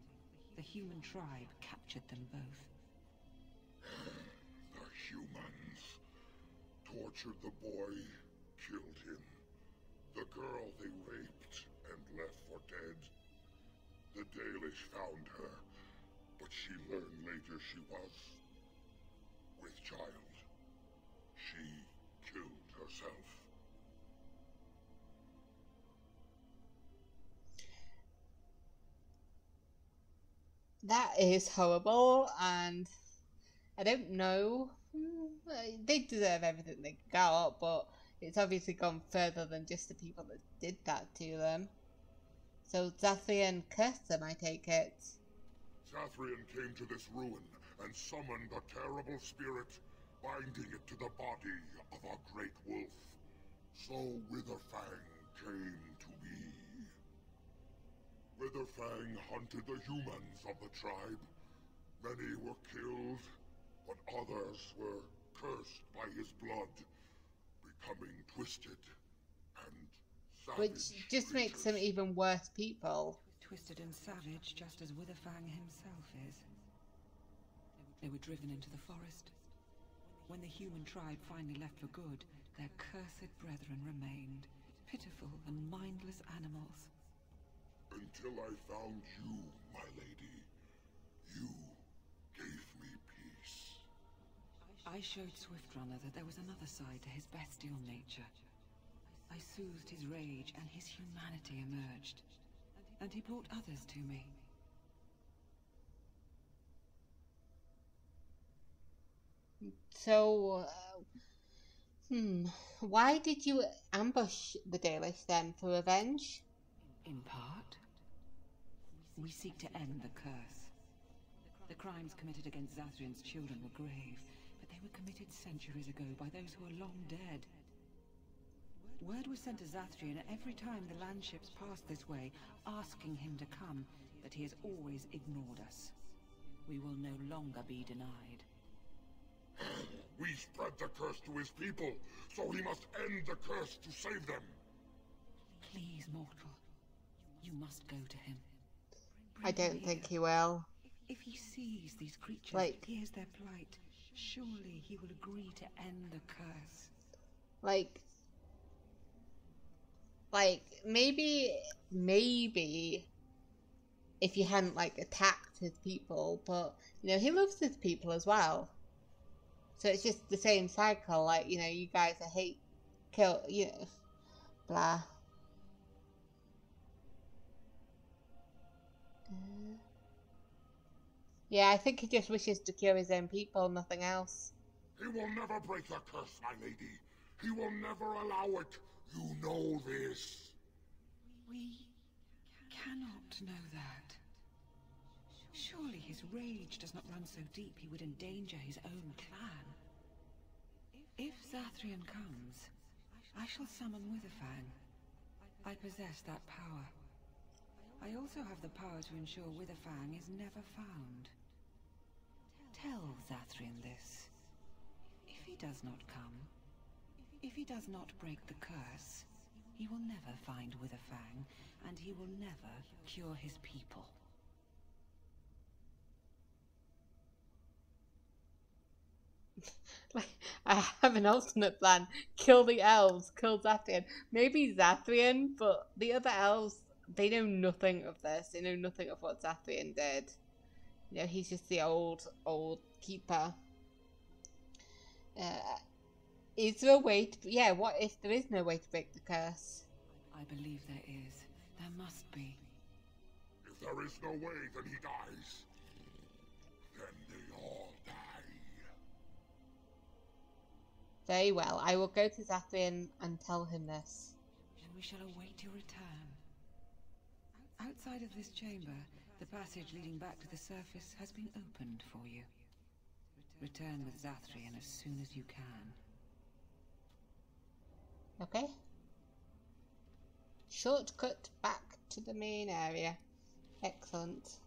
the human tribe captured them both. The humans tortured the boy, killed him. The girl they raped and left for dead. The Dalish found her, but she learned later she was with child. She killed herself. That is horrible, and I don't know. They deserve everything they got, but it's obviously gone further than just the people that did that to them. So Zathrian cursed them, I take it. Zathrian came to this ruin and summoned a terrible spirit, binding it to the body of a great wolf. So Witherfang came to be. Witherfang hunted the humans of the tribe. Many were killed, but others were cursed by his blood, becoming twisted and savage. Which just makes them even worse people. Twisted and savage, just as Witherfang himself is. They were driven into the forest. When the human tribe finally left for good, their cursed brethren remained, pitiful and mindless animals. Until I found you, my lady. You gave me peace. I showed Swiftrunner that there was another side to his bestial nature. I soothed his rage and his humanity emerged. And he brought others to me. So, why did you ambush the Dalish then? For revenge? In part, we seek to end the curse. The crimes committed against Zathrian's children were grave, but they were committed centuries ago by those who are long dead. Word was sent to Zathrian every time the landships passed this way, asking him to come, but he has always ignored us. We will no longer be denied. We spread the curse to his people, so he must end the curse to save them. Please, mortal. You must go to him. I don't think he will. If he sees these creatures, Like, hears their plight, surely he will agree to end the curse. Like, maybe if you hadn't, like, attacked his people, but, you know, he loves his people as well. So it's just the same cycle, like, you know, you guys are hate, kill, you know, blah. Yeah, I think he just wishes to cure his own people, nothing else. He will never break the curse, my lady. He will never allow it. You know this. We cannot know that. Surely his rage does not run so deep he would endanger his own clan. If Zathrian comes, I shall summon Witherfang. I possess that power. I also have the power to ensure Witherfang is never found. Tell Zathrian this. If he does not come, if he does not break the curse, he will never find Witherfang, and he will never cure his people. Like, I have an alternate plan. Kill the elves, kill Zathrian. Maybe Zathrian, but the other elves, they know nothing of this. They know nothing of what Zathrian did. You know, he's just the old keeper. Is there a way to... Yeah, what if there is no way to break the curse? I believe there is. There must be. If there is no way, then he dies. Then they all die. Very well. I will go to Zathrian and tell him this. And we shall await your return. Outside of this chamber, the passage leading back to the surface has been opened for you. Return with Zathrian as soon as you can. Okay. Shortcut back to the main area. Excellent.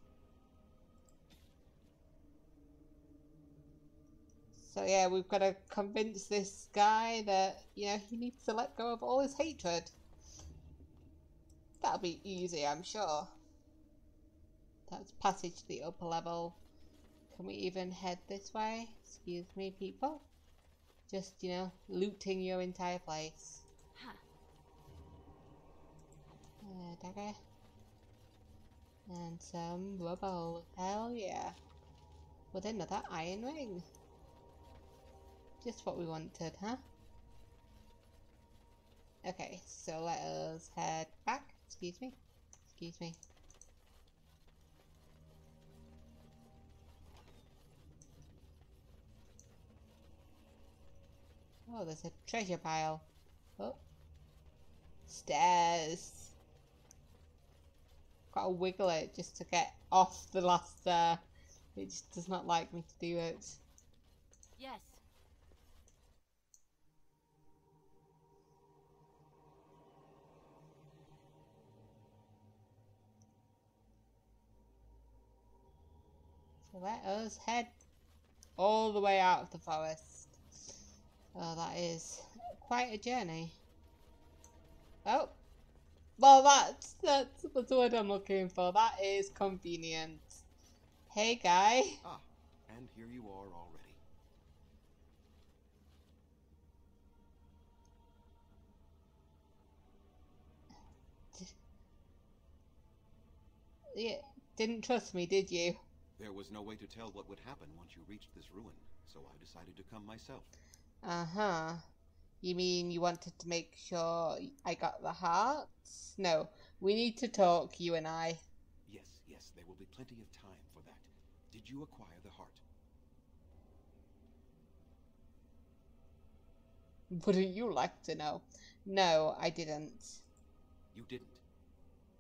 So yeah, we've got to convince this guy that, you know, he needs to let go of all his hatred. That'll be easy, I'm sure. That's passage to the upper level. Can we even head this way? Excuse me, people. Just, you know, looting your entire place. Dagger. And some rubble. Hell yeah. With another iron ring. Just what we wanted, huh? Okay, so let us head back. Excuse me. Excuse me. Oh, there's a treasure pile. Oh. Stairs. Gotta wiggle it just to get off the last stair. It just does not like me to do it. Yes. So let us head all the way out of the forest. Oh, that is quite a journey. Oh, well, that's the word I'm looking for. That is convenient. Hey, guy. Ah, and here you are already. Yeah, didn't trust me, did you? There was no way to tell what would happen once you reached this ruin, so I decided to come myself. Uh-huh. You mean you wanted to make sure I got the hearts? No, we need to talk, you and I. Yes, there will be plenty of time for that. Did you acquire the heart? Wouldn't you like to know? No, I didn't. You didn't.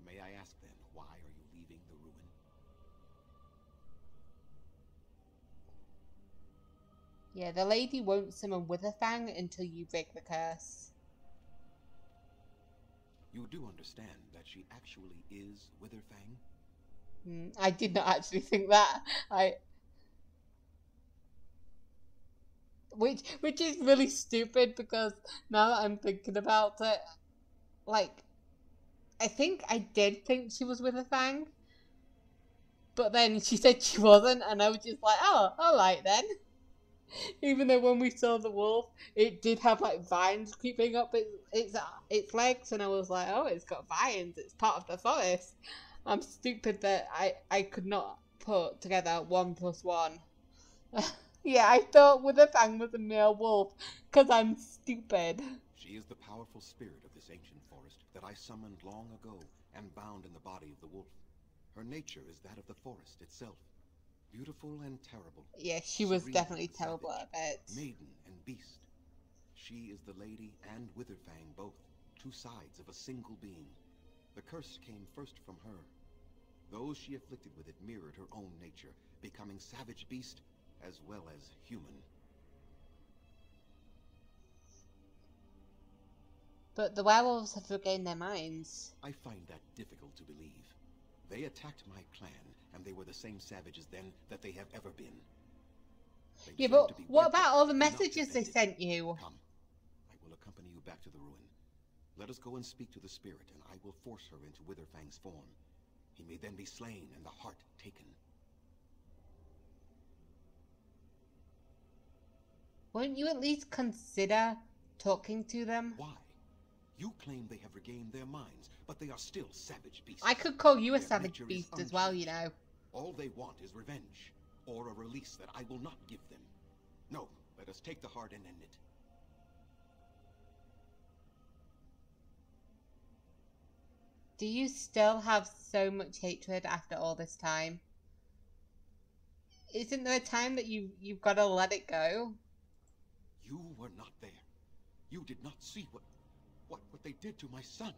May I ask then, why are you leaving the ruin? Yeah, the lady won't summon Witherfang until you break the curse. You do understand that she actually is Witherfang? I did not actually think that. Which is really stupid because now that I'm thinking about it, like, I think I did think she was Witherfang, but then she said she wasn't, and I was just like, oh, alright then. Even though when we saw the wolf, it did have like vines creeping up its legs, and I was like, oh, it's got vines, it's part of the forest. I'm stupid that I could not put together 1 + 1. Yeah, I thought Witherfang was a male wolf, because I'm stupid. She is the powerful spirit of this ancient forest that I summoned long ago and bound in the body of the wolf. Her nature is that of the forest itself. Beautiful and terrible. Yeah, she was Serene definitely and terrible savage, at it. Maiden and beast. She is the lady and Witherfang both, two sides of a single being. The curse came first from her. Those she afflicted with it mirrored her own nature, becoming savage beast as well as human. But the werewolves have regained their minds. I find that difficult to believe. They attacked my clan, and they were the same savages then that they have ever been. They Yeah, deserve but to be what wiped about out all the and not messages they defended. sent you? Come, I will accompany you back to the ruin. Let us go and speak to the spirit, and I will force her into Witherfang's form. He may then be slain and the heart taken. Won't you at least consider talking to them? Why? You claim they have regained their minds, but they are still savage beasts. I could call you a Their savage nature is beast as well, you know. All they want is revenge, or a release that I will not give them. No, let us take the heart and end it. Do you still have so much hatred after all this time? Isn't there a time that you've got to let it go? You were not there. You did not see what they did to my son,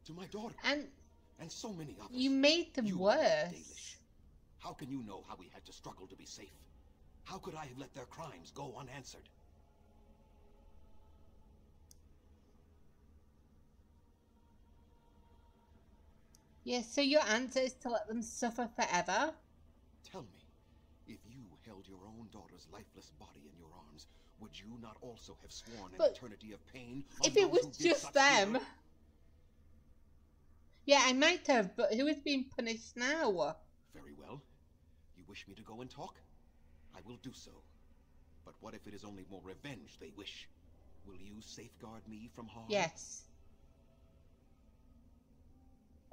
to my daughter, And so many others. you made them You were worse. Dalish. How can you know how we had to struggle to be safe? How could I have let their crimes go unanswered? Yeah, so your answer is to let them suffer forever? Tell me, if you held your own daughter's lifeless body in your arms, would you not also have sworn But an eternity of pain? if on it those was who did just such them... to her? Yeah, I might have, but who is being punished now? Very well. You wish me to go and talk? I will do so. But what if it is only more revenge they wish? Will you safeguard me from harm? Yes.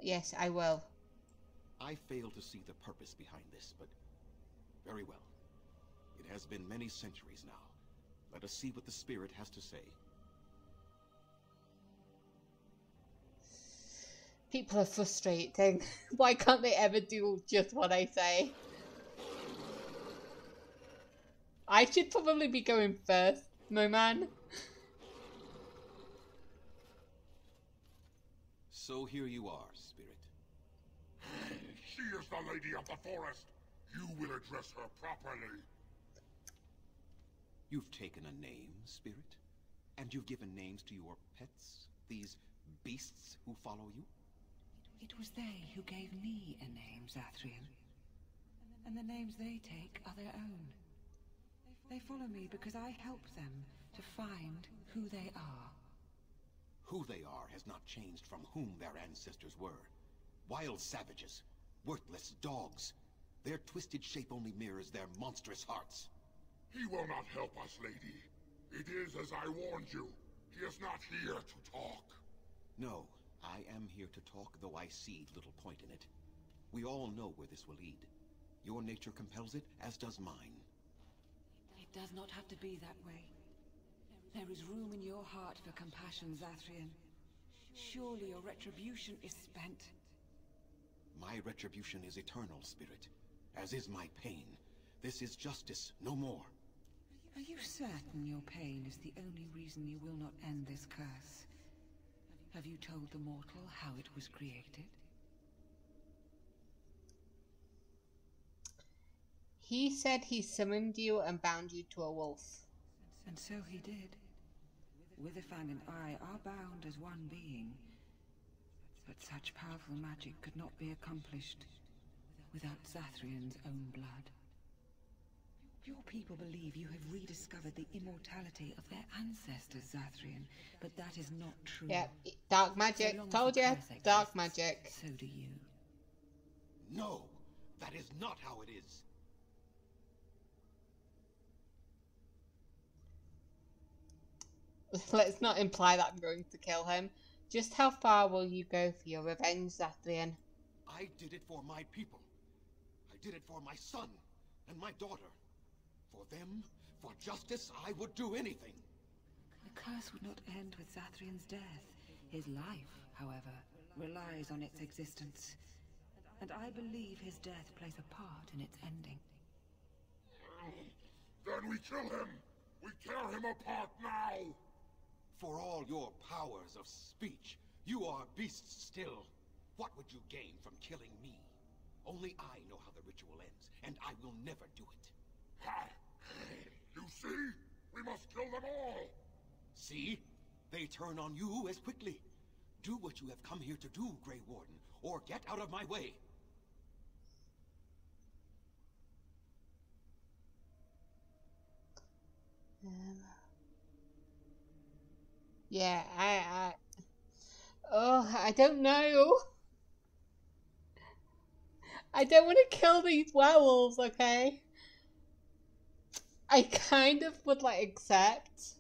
Yes, I will. I fail to see the purpose behind this, but very well. It has been many centuries now. Let us see what the spirit has to say. People are frustrating. Why can't they ever do just what I say? I should probably be going first, my man. So here you are, spirit. She is the lady of the forest. You will address her properly. You've taken a name, spirit? And you've given names to your pets? These beasts who follow you? It was they who gave me a name, Zathrian. And the names they take are their own. They follow me because I help them to find who they are. Who they are has not changed from whom their ancestors were. Wild savages. Worthless dogs. Their twisted shape only mirrors their monstrous hearts. He will not help us, lady. It is as I warned you. He is not here to talk. No, I am here to talk, though I see little point in it. We all know where this will lead. Your nature compels it, as does mine. It does not have to be that way. There is room in your heart for compassion, Zathrian. Surely your retribution is spent. My retribution is eternal, spirit, as is my pain. This is justice, no more. Are you certain your pain is the only reason you will not end this curse? Have you told the mortal how it was created? He said he summoned you and bound you to a wolf. And so he did. Witherfang and I are bound as one being. But such powerful magic could not be accomplished without Zathrian's own blood. Your people believe you have rediscovered the immortality of their ancestors, Zathrian, but that is not true. Yeah, dark magic. So long as Told the you, curse dark exists, magic. So do you. No, that is not how it is. Let's not imply that I'm going to kill him. Just how far will you go for your revenge, Zathrian? I did it for my people. I did it for my son and my daughter. For them, for justice, I would do anything. The curse would not end with Zathrian's death. His life, however, relies on its existence. And I believe his death plays a part in its ending. Then we kill him! We tear him apart now! For all your powers of speech, you are beasts still. What would you gain from killing me? Only I know how the ritual ends, and I will never do it. Ha! You see? We must kill them all! See? They turn on you as quickly. Do what you have come here to do, Grey Warden, or get out of my way. Yeah, I don't know. I don't want to kill these werewolves, okay? I kind of would, like, accept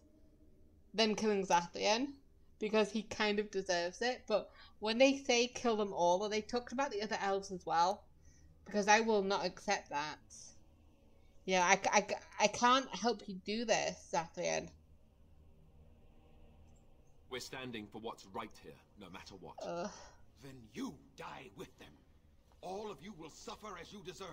them killing Zathrian, because he kind of deserves it, but when they say kill them all, are they talking about the other elves as well? Because I will not accept that. Yeah, I can't help you do this, Zathrian. We're standing for what's right here, no matter what. Then you die with them. All of you will suffer as you deserve.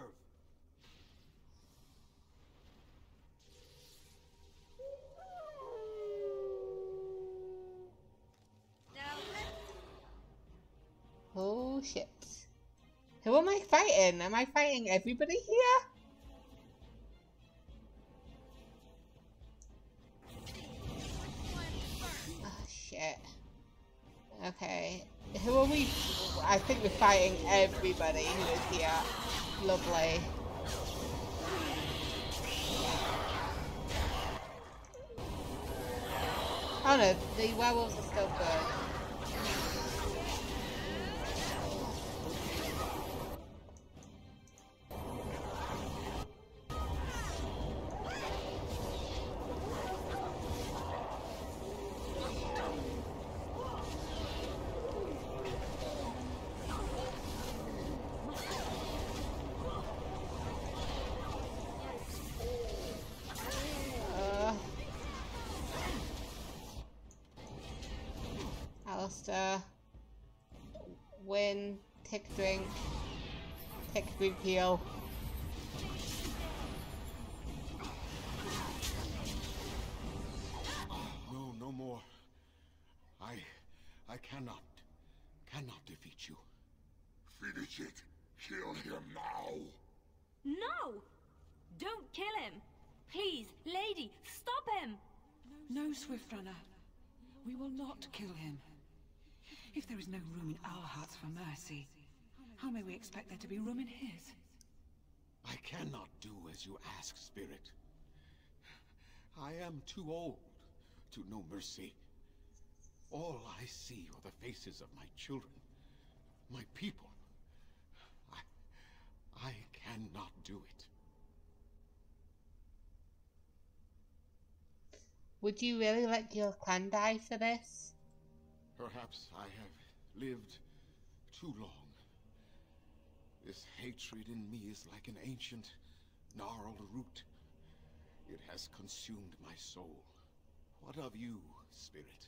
Oh shit. Who am I fighting? Am I fighting everybody here? Oh shit. Okay. Who are we? I think we're fighting everybody who is here. Lovely. Oh no, the werewolves are still good. Win, take a drink, take a group heal. No, no more. I cannot defeat you. Finish it. Kill him now. No! Don't kill him! Please, lady, stop him! No, Swift Runner. We will not kill him. If there is no room in our hearts for mercy, how may we expect there to be room in his? I cannot do as you ask, Spirit. I am too old to know mercy. All I see are the faces of my children, my people. I cannot do it. Would you really let your clan die for this? Perhaps I have lived too long. This hatred in me is like an ancient, gnarled root. It has consumed my soul. What of you, Spirit?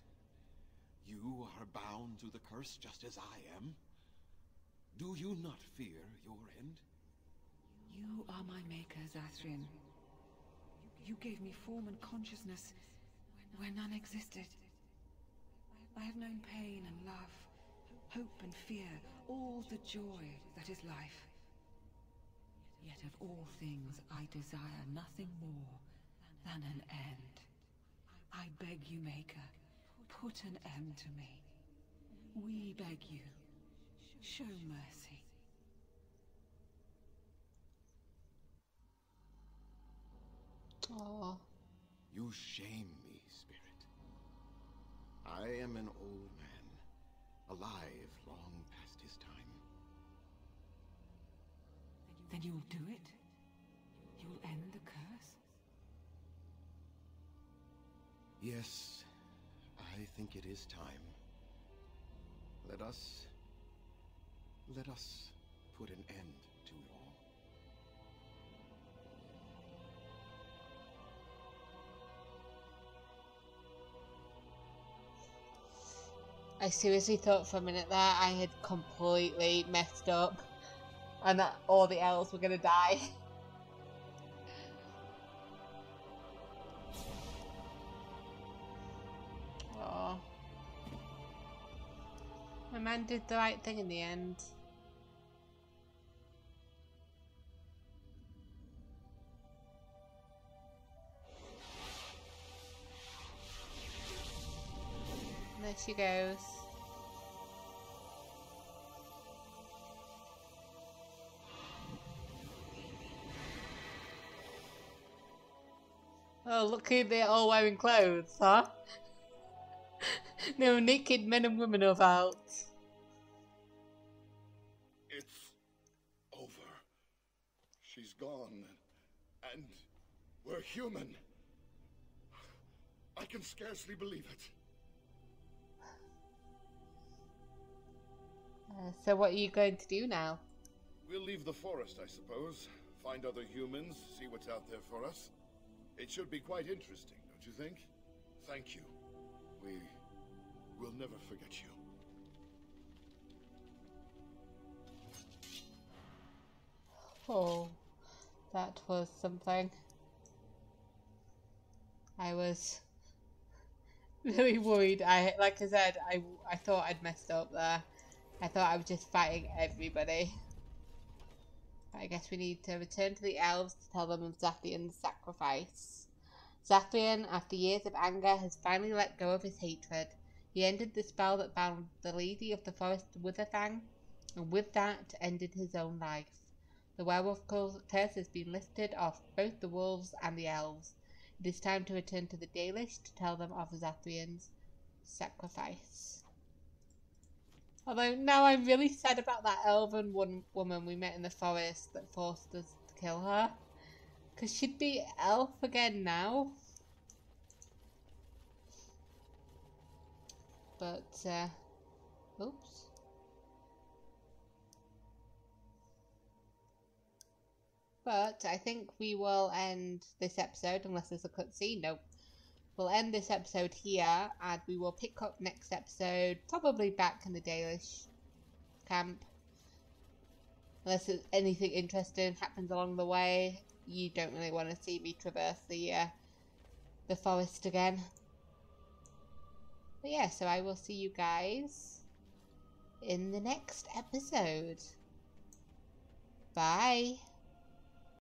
You are bound to the curse just as I am. Do you not fear your end? You are my maker, Zathrian. You gave me form and consciousness where none existed. I have known pain and love, hope and fear, all the joy that is life. Yet of all things I desire nothing more than an end. I beg you, Maker, put an end to me. We beg you, show mercy. Oh. You shame me, Spirit. I am an old man, alive long past his time. Then you will do it? You will end the curse? Yes, I think it is time. Let us put an end to it all. I seriously thought for a minute there I had completely messed up and that all the elves were gonna die. My man did the right thing in the end. And there she goes. Oh, look who they're all wearing clothes, huh? No, naked men and women are out. It's over. She's gone. And we're human. I can scarcely believe it. So what are you going to do now? We'll leave the forest, I suppose. Find other humans, see what's out there for us. It should be quite interesting, don't you think? Thank you. We'll never forget you. Oh, that was something. I was really worried. Like I said, I thought I'd messed up there. I thought I was just fighting everybody. But I guess we need to return to the elves to tell them of Zathrian's sacrifice. Zathrian, after years of anger, has finally let go of his hatred. He ended the spell that bound the lady of the forest to Witherfang, and with that ended his own life. The werewolf curse has been lifted off both the wolves and the elves. It is time to return to the Dalish to tell them of Zathrian's sacrifice. Although now I'm really sad about that elven woman we met in the forest that forced us to kill her. Because she'd be elf again now. But, oops. But I think we will end this episode, unless there's a cutscene. Nope. We'll end this episode here, and we will pick up next episode, probably back in the Dalish camp. Unless anything interesting happens along the way. You don't really want to see me traverse the forest again. But yeah, so I will see you guys in the next episode. Bye.